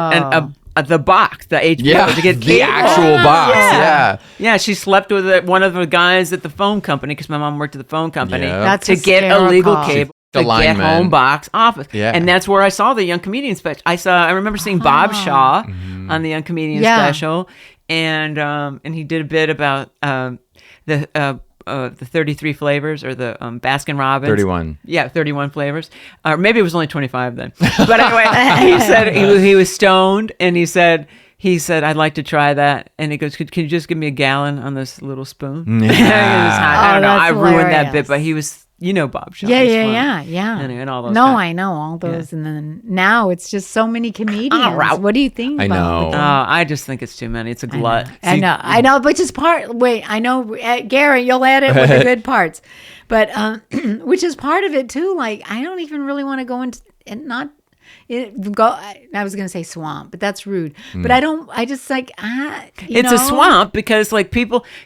Speaker 1: the box, the HBO,
Speaker 2: Yeah,
Speaker 1: to get
Speaker 2: the
Speaker 1: cable.
Speaker 2: actual box. Yeah.
Speaker 1: Yeah, she slept with one of the guys at the phone company because my mom worked at the phone company
Speaker 2: Yeah.
Speaker 3: That's
Speaker 1: to get a legal
Speaker 3: hysterical.
Speaker 1: cable
Speaker 2: The
Speaker 1: to get
Speaker 2: lineman.
Speaker 1: home box office.
Speaker 2: Yeah.
Speaker 1: And that's where I saw the Young Comedian special. I remember seeing Bob Shaw on the Young Comedian
Speaker 3: Yeah.
Speaker 1: special, and he did a bit about the 33 flavors or the Baskin Robbins.
Speaker 2: 31.
Speaker 1: Yeah, 31 flavors. Or maybe it was only 25 then. But anyway, he said he was stoned and he said, I'd like to try that. And he goes, can you just give me a gallon on this little spoon?
Speaker 2: Yeah.
Speaker 1: I don't know.
Speaker 3: that's
Speaker 1: I ruined that
Speaker 3: hilarious.
Speaker 1: bit, but he was, Bob Shaw.
Speaker 3: Yeah,
Speaker 1: He's
Speaker 3: yeah,
Speaker 1: fun.
Speaker 3: yeah.
Speaker 1: And all those
Speaker 3: No,
Speaker 1: guys.
Speaker 3: I know all those. And then now it's just so many comedians.
Speaker 1: right.
Speaker 3: What do you think
Speaker 2: I
Speaker 3: about
Speaker 2: know.
Speaker 1: I just think it's too many. It's a glut.
Speaker 3: I know, which is I know, Gary, you'll edit with the good parts, but which is part of it too. Like, I don't even really want to go into and not go. I was going to say swamp, but that's rude. But I just like,
Speaker 1: It's a swamp because like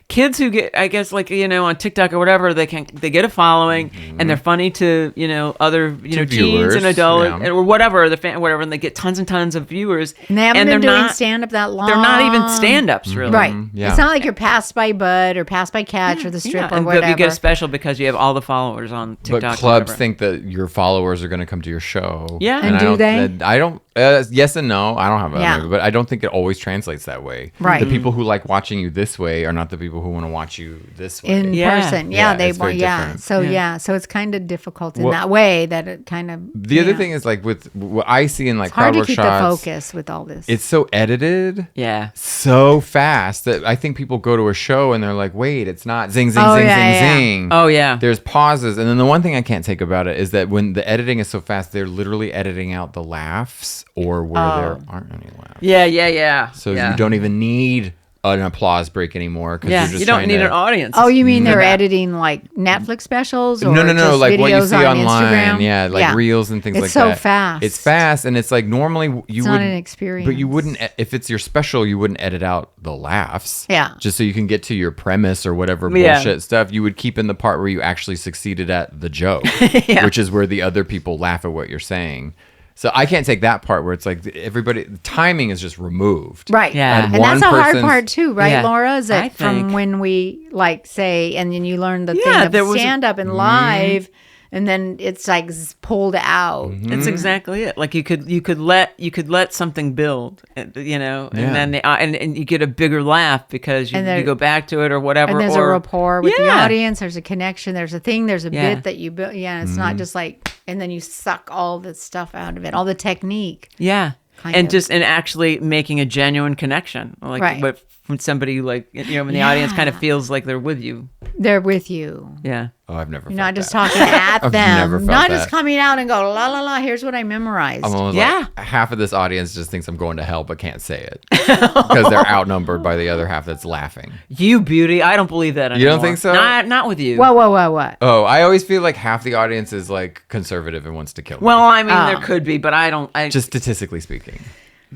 Speaker 1: kids who get, I guess like, on TikTok or whatever, they get a following and they're funny to, other, teens
Speaker 2: viewers,
Speaker 1: and adults
Speaker 2: yeah.
Speaker 1: or whatever, whatever. And they get tons and tons of viewers.
Speaker 3: And they haven't
Speaker 1: they're
Speaker 3: been doing
Speaker 1: not,
Speaker 3: stand up that long.
Speaker 1: They're not even stand-ups really.
Speaker 3: Right.
Speaker 2: Yeah.
Speaker 3: It's not like you're passed by Bud or passed by Catch or the strip or
Speaker 1: and
Speaker 3: whatever.
Speaker 1: you get a special because you have all the followers on TikTok.
Speaker 2: But
Speaker 1: or
Speaker 2: clubs
Speaker 1: whatever.
Speaker 2: think that your followers are going to come to your show.
Speaker 1: Yeah.
Speaker 3: And
Speaker 2: I
Speaker 3: do
Speaker 2: don't-
Speaker 3: they?
Speaker 2: I don't. Yes and no. I don't have
Speaker 3: Yeah.
Speaker 2: a movie, but I don't think it always translates that way.
Speaker 3: Right.
Speaker 2: The people who like watching you this way are not the people who want to watch you this way.
Speaker 3: in
Speaker 1: Yeah.
Speaker 3: person.
Speaker 2: Yeah,
Speaker 3: Yeah, they
Speaker 2: it's very
Speaker 3: want. Yeah.
Speaker 2: different.
Speaker 3: So
Speaker 1: Yeah.
Speaker 3: so it's kind of difficult in
Speaker 2: Well,
Speaker 3: that way that it kind of.
Speaker 2: the other thing is like with what I see in like
Speaker 3: it's hard
Speaker 2: crowd
Speaker 3: to
Speaker 2: work
Speaker 3: keep
Speaker 2: shots,
Speaker 3: the focus with all this.
Speaker 2: it's so edited.
Speaker 1: Yeah.
Speaker 2: So fast that I think people go to a show and they're like, wait, it's not zing, zing,
Speaker 3: Oh,
Speaker 2: zing,
Speaker 3: yeah,
Speaker 2: zing,
Speaker 3: yeah.
Speaker 2: zing.
Speaker 1: Oh, yeah.
Speaker 2: There's pauses. And then the one thing I can't take about it is that when the editing is so fast, they're literally editing out the laughs or where there aren't any laughs.
Speaker 1: Yeah.
Speaker 2: So
Speaker 1: yeah.
Speaker 2: you don't even need an applause break anymore. Cause
Speaker 1: Yeah,
Speaker 2: you're just
Speaker 1: you don't
Speaker 2: trying
Speaker 1: need
Speaker 2: to,
Speaker 1: an audience.
Speaker 3: Oh, you mean they're
Speaker 1: that.
Speaker 3: editing like Netflix specials? Or
Speaker 2: No,
Speaker 3: just
Speaker 2: like what you
Speaker 3: videos
Speaker 2: see
Speaker 3: on
Speaker 2: online.
Speaker 3: Instagram?
Speaker 2: Yeah, like reels and things
Speaker 3: It's
Speaker 2: like
Speaker 3: so
Speaker 2: that.
Speaker 3: fast.
Speaker 2: It's fast, and it's like normally you
Speaker 3: It's not
Speaker 2: wouldn't.
Speaker 3: an experience.
Speaker 2: But you wouldn't, if it's your special, you wouldn't edit out the laughs.
Speaker 3: Yeah.
Speaker 2: Just so you can get to your premise or whatever
Speaker 1: Yeah.
Speaker 2: bullshit stuff. You would keep in the part where you actually succeeded at the joke, which is where the other people laugh at what you're saying. So I can't take that part where it's like everybody, the timing is just removed.
Speaker 3: Right.
Speaker 1: Yeah.
Speaker 3: And that's a hard
Speaker 2: person's-
Speaker 3: part too, right,
Speaker 1: Yeah,
Speaker 3: Laura? Is
Speaker 1: I
Speaker 3: that from
Speaker 1: think.
Speaker 3: when we like say, and then you learn the
Speaker 1: Yeah,
Speaker 3: thing
Speaker 1: there
Speaker 3: of
Speaker 1: was a-
Speaker 3: stand up and live, and then it's like pulled out.
Speaker 1: That's exactly it. Like you could let something build, you know, and
Speaker 2: Yeah.
Speaker 1: then and you get a bigger laugh because you,
Speaker 3: And there-
Speaker 1: you go back to it or whatever.
Speaker 3: And there's
Speaker 1: or,
Speaker 3: a rapport with the
Speaker 1: Yeah.
Speaker 3: audience. There's a connection. There's a thing. There's a
Speaker 1: Yeah.
Speaker 3: bit that you build. Yeah, it's not just like, and then you suck all the stuff out of it, all the technique.
Speaker 1: Yeah.
Speaker 3: Kind
Speaker 1: And
Speaker 3: of.
Speaker 1: just and actually making a genuine connection, like
Speaker 3: Right.
Speaker 1: but from somebody like when the audience kind of feels like they're with you.
Speaker 3: They're with you.
Speaker 1: Yeah.
Speaker 2: Oh, I've never.
Speaker 3: You're
Speaker 2: felt
Speaker 3: not just
Speaker 2: that.
Speaker 3: talking at
Speaker 2: I've
Speaker 3: them.
Speaker 2: never felt
Speaker 3: Not just
Speaker 2: that.
Speaker 3: coming out and go, la, la, la, here's what I memorized.
Speaker 2: I'm almost
Speaker 1: Yeah.
Speaker 2: like half of this audience just thinks I'm going to hell but can't say it because they're outnumbered by the other half that's laughing.
Speaker 1: You beauty. I don't believe that anymore.
Speaker 2: You don't think so?
Speaker 1: Not with you.
Speaker 3: What?
Speaker 2: Oh, I always feel like half the audience is like conservative and wants to kill me.
Speaker 1: Well, I mean,
Speaker 3: Oh.
Speaker 1: there could be, but I don't.
Speaker 2: just statistically speaking.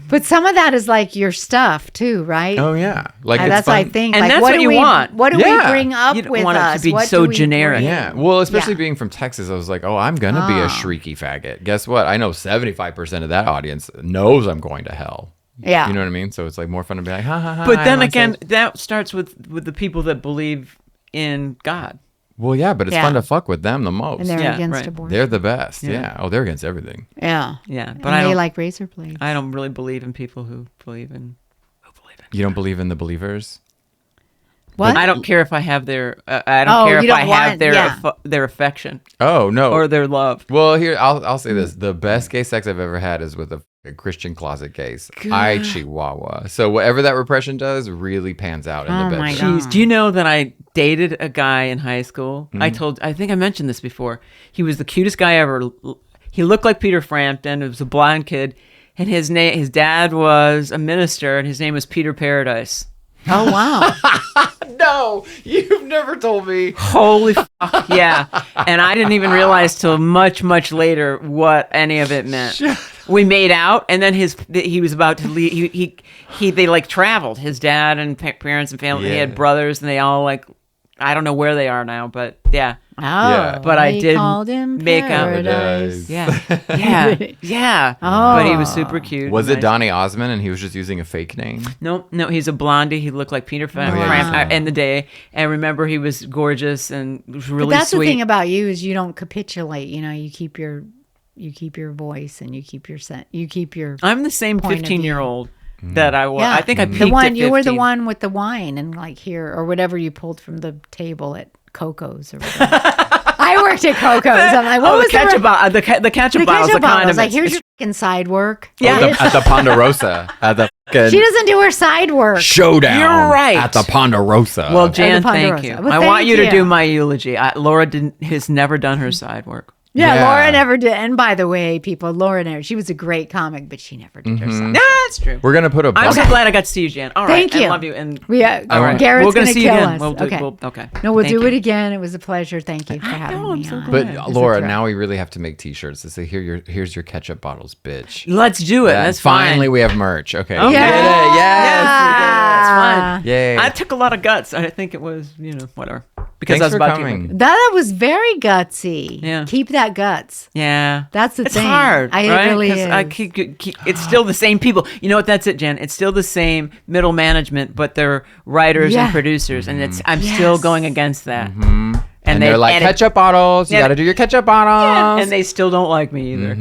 Speaker 3: But some of that is like your stuff too, right?
Speaker 2: Oh yeah, like it's
Speaker 3: That's
Speaker 2: fun.
Speaker 3: what I think.
Speaker 1: And
Speaker 3: like,
Speaker 1: that's
Speaker 3: what
Speaker 1: what
Speaker 3: do
Speaker 1: you
Speaker 3: we
Speaker 1: want.
Speaker 3: What do
Speaker 2: Yeah.
Speaker 3: we bring up
Speaker 1: You don't
Speaker 3: with
Speaker 1: want it to
Speaker 3: us?
Speaker 1: be
Speaker 3: What
Speaker 1: so
Speaker 3: do we
Speaker 1: generic.
Speaker 3: bring?
Speaker 2: Yeah, well, especially
Speaker 3: Yeah.
Speaker 2: being from Texas, I was like, oh, I'm gonna be a
Speaker 3: Ah.
Speaker 2: shrieky faggot. Guess what? I know 75% of that audience knows I'm going to hell.
Speaker 3: Yeah.
Speaker 2: You know what I mean? So it's like more fun to be like, ha ha ha.
Speaker 1: But then
Speaker 2: I'm on
Speaker 1: again,
Speaker 2: stage.
Speaker 1: that starts with the people that believe in God.
Speaker 2: well, yeah, but it's
Speaker 3: Yeah.
Speaker 2: fun to fuck with them the most.
Speaker 3: And they're
Speaker 1: Yeah,
Speaker 3: against
Speaker 1: right.
Speaker 3: abortion.
Speaker 2: They're the best.
Speaker 1: Yeah.
Speaker 2: Yeah. Oh, they're against everything.
Speaker 3: Yeah.
Speaker 1: Yeah, but
Speaker 3: And
Speaker 1: I
Speaker 3: they
Speaker 1: don't.
Speaker 3: like razor blades.
Speaker 1: I don't really believe in people who believe in.
Speaker 2: You don't believe in the believers?
Speaker 3: What?
Speaker 1: I don't care if I have their. I
Speaker 3: Oh,
Speaker 1: don't care
Speaker 3: you
Speaker 1: if I
Speaker 3: don't
Speaker 1: have
Speaker 3: want-
Speaker 1: their
Speaker 3: yeah.
Speaker 1: their affection
Speaker 2: Oh no.
Speaker 1: or their love.
Speaker 2: Well, here I'll say this: the best gay sex I've ever had is with a Christian closet case. I chihuahua. So whatever that repression does really pans out in
Speaker 3: Oh,
Speaker 2: the
Speaker 3: my
Speaker 2: bedroom.
Speaker 3: God.
Speaker 1: Jeez, do you know that I dated a guy in high school?
Speaker 2: Mm-hmm.
Speaker 1: I think I mentioned this before. He was the cutest guy ever. He looked like Peter Frampton. It was a blonde kid, and his dad was a minister, and his name was Peter Paradise.
Speaker 3: Oh wow.
Speaker 2: No, you've never told me.
Speaker 1: Holy fuck, yeah. And I didn't even realize till much, much later what any of it meant. We made out, and then he was about to leave. They like traveled. His dad and parents and family. He
Speaker 2: Yeah.
Speaker 1: had brothers, and they all like, I don't know where they are now, but yeah.
Speaker 3: Oh,
Speaker 2: Yeah.
Speaker 1: But I
Speaker 3: they
Speaker 1: did
Speaker 3: called him
Speaker 1: make out.
Speaker 3: Paradise.
Speaker 1: Yeah, yeah.
Speaker 3: Oh.
Speaker 1: But he was super cute.
Speaker 2: Was it
Speaker 1: Nice.
Speaker 2: Donny Osmond and he was just using a fake name?
Speaker 1: No, he's a blondie. He looked like Peter
Speaker 3: Wow.
Speaker 1: in the day. And remember, he was gorgeous and was really
Speaker 3: But that's
Speaker 1: sweet.
Speaker 3: the thing about you is you don't capitulate. You know, you keep your voice and you keep your
Speaker 1: I'm the same
Speaker 3: point of
Speaker 1: 15-year-old that I was.
Speaker 3: Yeah.
Speaker 1: I think I peaked
Speaker 3: the one
Speaker 1: at 15.
Speaker 3: you were the one with the wine and like here or whatever you pulled from the table at Coco's or whatever. I worked at Coco's. I'm like, what
Speaker 1: Oh,
Speaker 3: was
Speaker 1: the ketchup bottle. The ketchup
Speaker 3: the
Speaker 1: bottle's
Speaker 3: ketchup
Speaker 1: the
Speaker 3: bottle? I was
Speaker 1: condiment.
Speaker 3: like, here's your fucking side work.
Speaker 1: Yeah.
Speaker 2: At the Ponderosa. At the fucking
Speaker 3: She doesn't do her side work.
Speaker 2: showdown.
Speaker 1: You're right.
Speaker 2: At the Ponderosa.
Speaker 1: Well, Jan,
Speaker 3: the
Speaker 1: thank
Speaker 3: Ponderosa.
Speaker 1: you.
Speaker 3: Well,
Speaker 1: I want
Speaker 3: thank
Speaker 1: you to
Speaker 3: you.
Speaker 1: do my eulogy. Laura has never done her side work.
Speaker 3: Yeah,
Speaker 2: Yeah.
Speaker 3: Laura never did. And by the way, people, Laura never. She was a great comic, but she never did her side.
Speaker 1: Yeah, that's true.
Speaker 2: we're gonna put a
Speaker 1: I'm so
Speaker 2: bump-
Speaker 1: glad I got to see you, Jan. All right.
Speaker 3: Thank you.
Speaker 1: I love you. And
Speaker 3: Yeah,
Speaker 1: all right.
Speaker 3: Garrett's
Speaker 1: We're
Speaker 3: going to
Speaker 1: see you
Speaker 3: kill
Speaker 1: again.
Speaker 3: us.
Speaker 1: We'll do,
Speaker 3: okay.
Speaker 1: okay.
Speaker 3: No, we'll
Speaker 1: Thank
Speaker 3: do
Speaker 1: you.
Speaker 3: it again. It was a pleasure. Thank you for having
Speaker 1: know, I'm
Speaker 3: me
Speaker 1: so
Speaker 3: on.
Speaker 1: glad.
Speaker 2: But
Speaker 1: It's a
Speaker 2: Laura,
Speaker 3: thrill.
Speaker 2: now we really have to make T-shirts to say here's your ketchup bottles, bitch.
Speaker 1: Let's do it.
Speaker 2: Yeah,
Speaker 1: That's
Speaker 2: finally
Speaker 1: fine.
Speaker 2: we have merch. Okay.
Speaker 1: Okay.
Speaker 2: We did it. Yes.
Speaker 1: That's fine.
Speaker 2: Yay.
Speaker 1: I took a lot of guts. I think it was, whatever. Because
Speaker 2: Thanks
Speaker 1: I was
Speaker 2: for
Speaker 1: about
Speaker 2: coming.
Speaker 1: to.
Speaker 3: That was very gutsy.
Speaker 1: Yeah.
Speaker 3: Keep that guts.
Speaker 1: Yeah.
Speaker 3: That's the
Speaker 1: it's
Speaker 3: thing.
Speaker 1: hard,
Speaker 3: It
Speaker 1: right?
Speaker 3: really
Speaker 1: 'Cause
Speaker 3: is.
Speaker 1: I keep, it's still the same people. You know what? That's it, Jen. It's still the same middle management, but they're writers
Speaker 3: Yeah.
Speaker 1: and producers, and I'm
Speaker 3: Yes.
Speaker 1: still going against that.
Speaker 2: And they're like, ketchup bottles. You got to do your ketchup bottles.
Speaker 1: And they still don't like me either.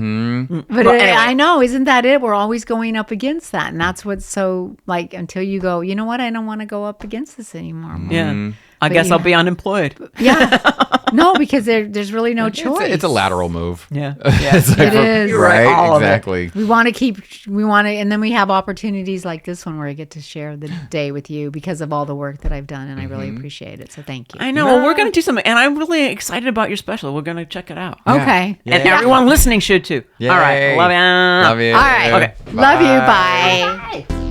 Speaker 3: But anyway. I know, isn't that it? We're always going up against that. And that's what's so, like, until you go, you know what? I don't want to go up against this anymore.
Speaker 1: Yeah. I guess I'll be unemployed.
Speaker 3: Yeah. No, because there's really no choice.
Speaker 2: It's a lateral move.
Speaker 1: Yeah.
Speaker 2: It's like,
Speaker 3: it is.
Speaker 1: You're right. All
Speaker 2: Exactly.
Speaker 3: We want to, and then we have opportunities like this one where I get to share the day with you because of all the work that I've done. And I really appreciate it. So thank you.
Speaker 1: I know. Well, we're going to do something. And I'm really excited about your special. We're going to check it out.
Speaker 3: Okay.
Speaker 1: And everyone listening should too.
Speaker 2: Yay.
Speaker 1: All right. Love you.
Speaker 2: Love you.
Speaker 3: All right.
Speaker 1: Okay.
Speaker 3: Love you. Bye.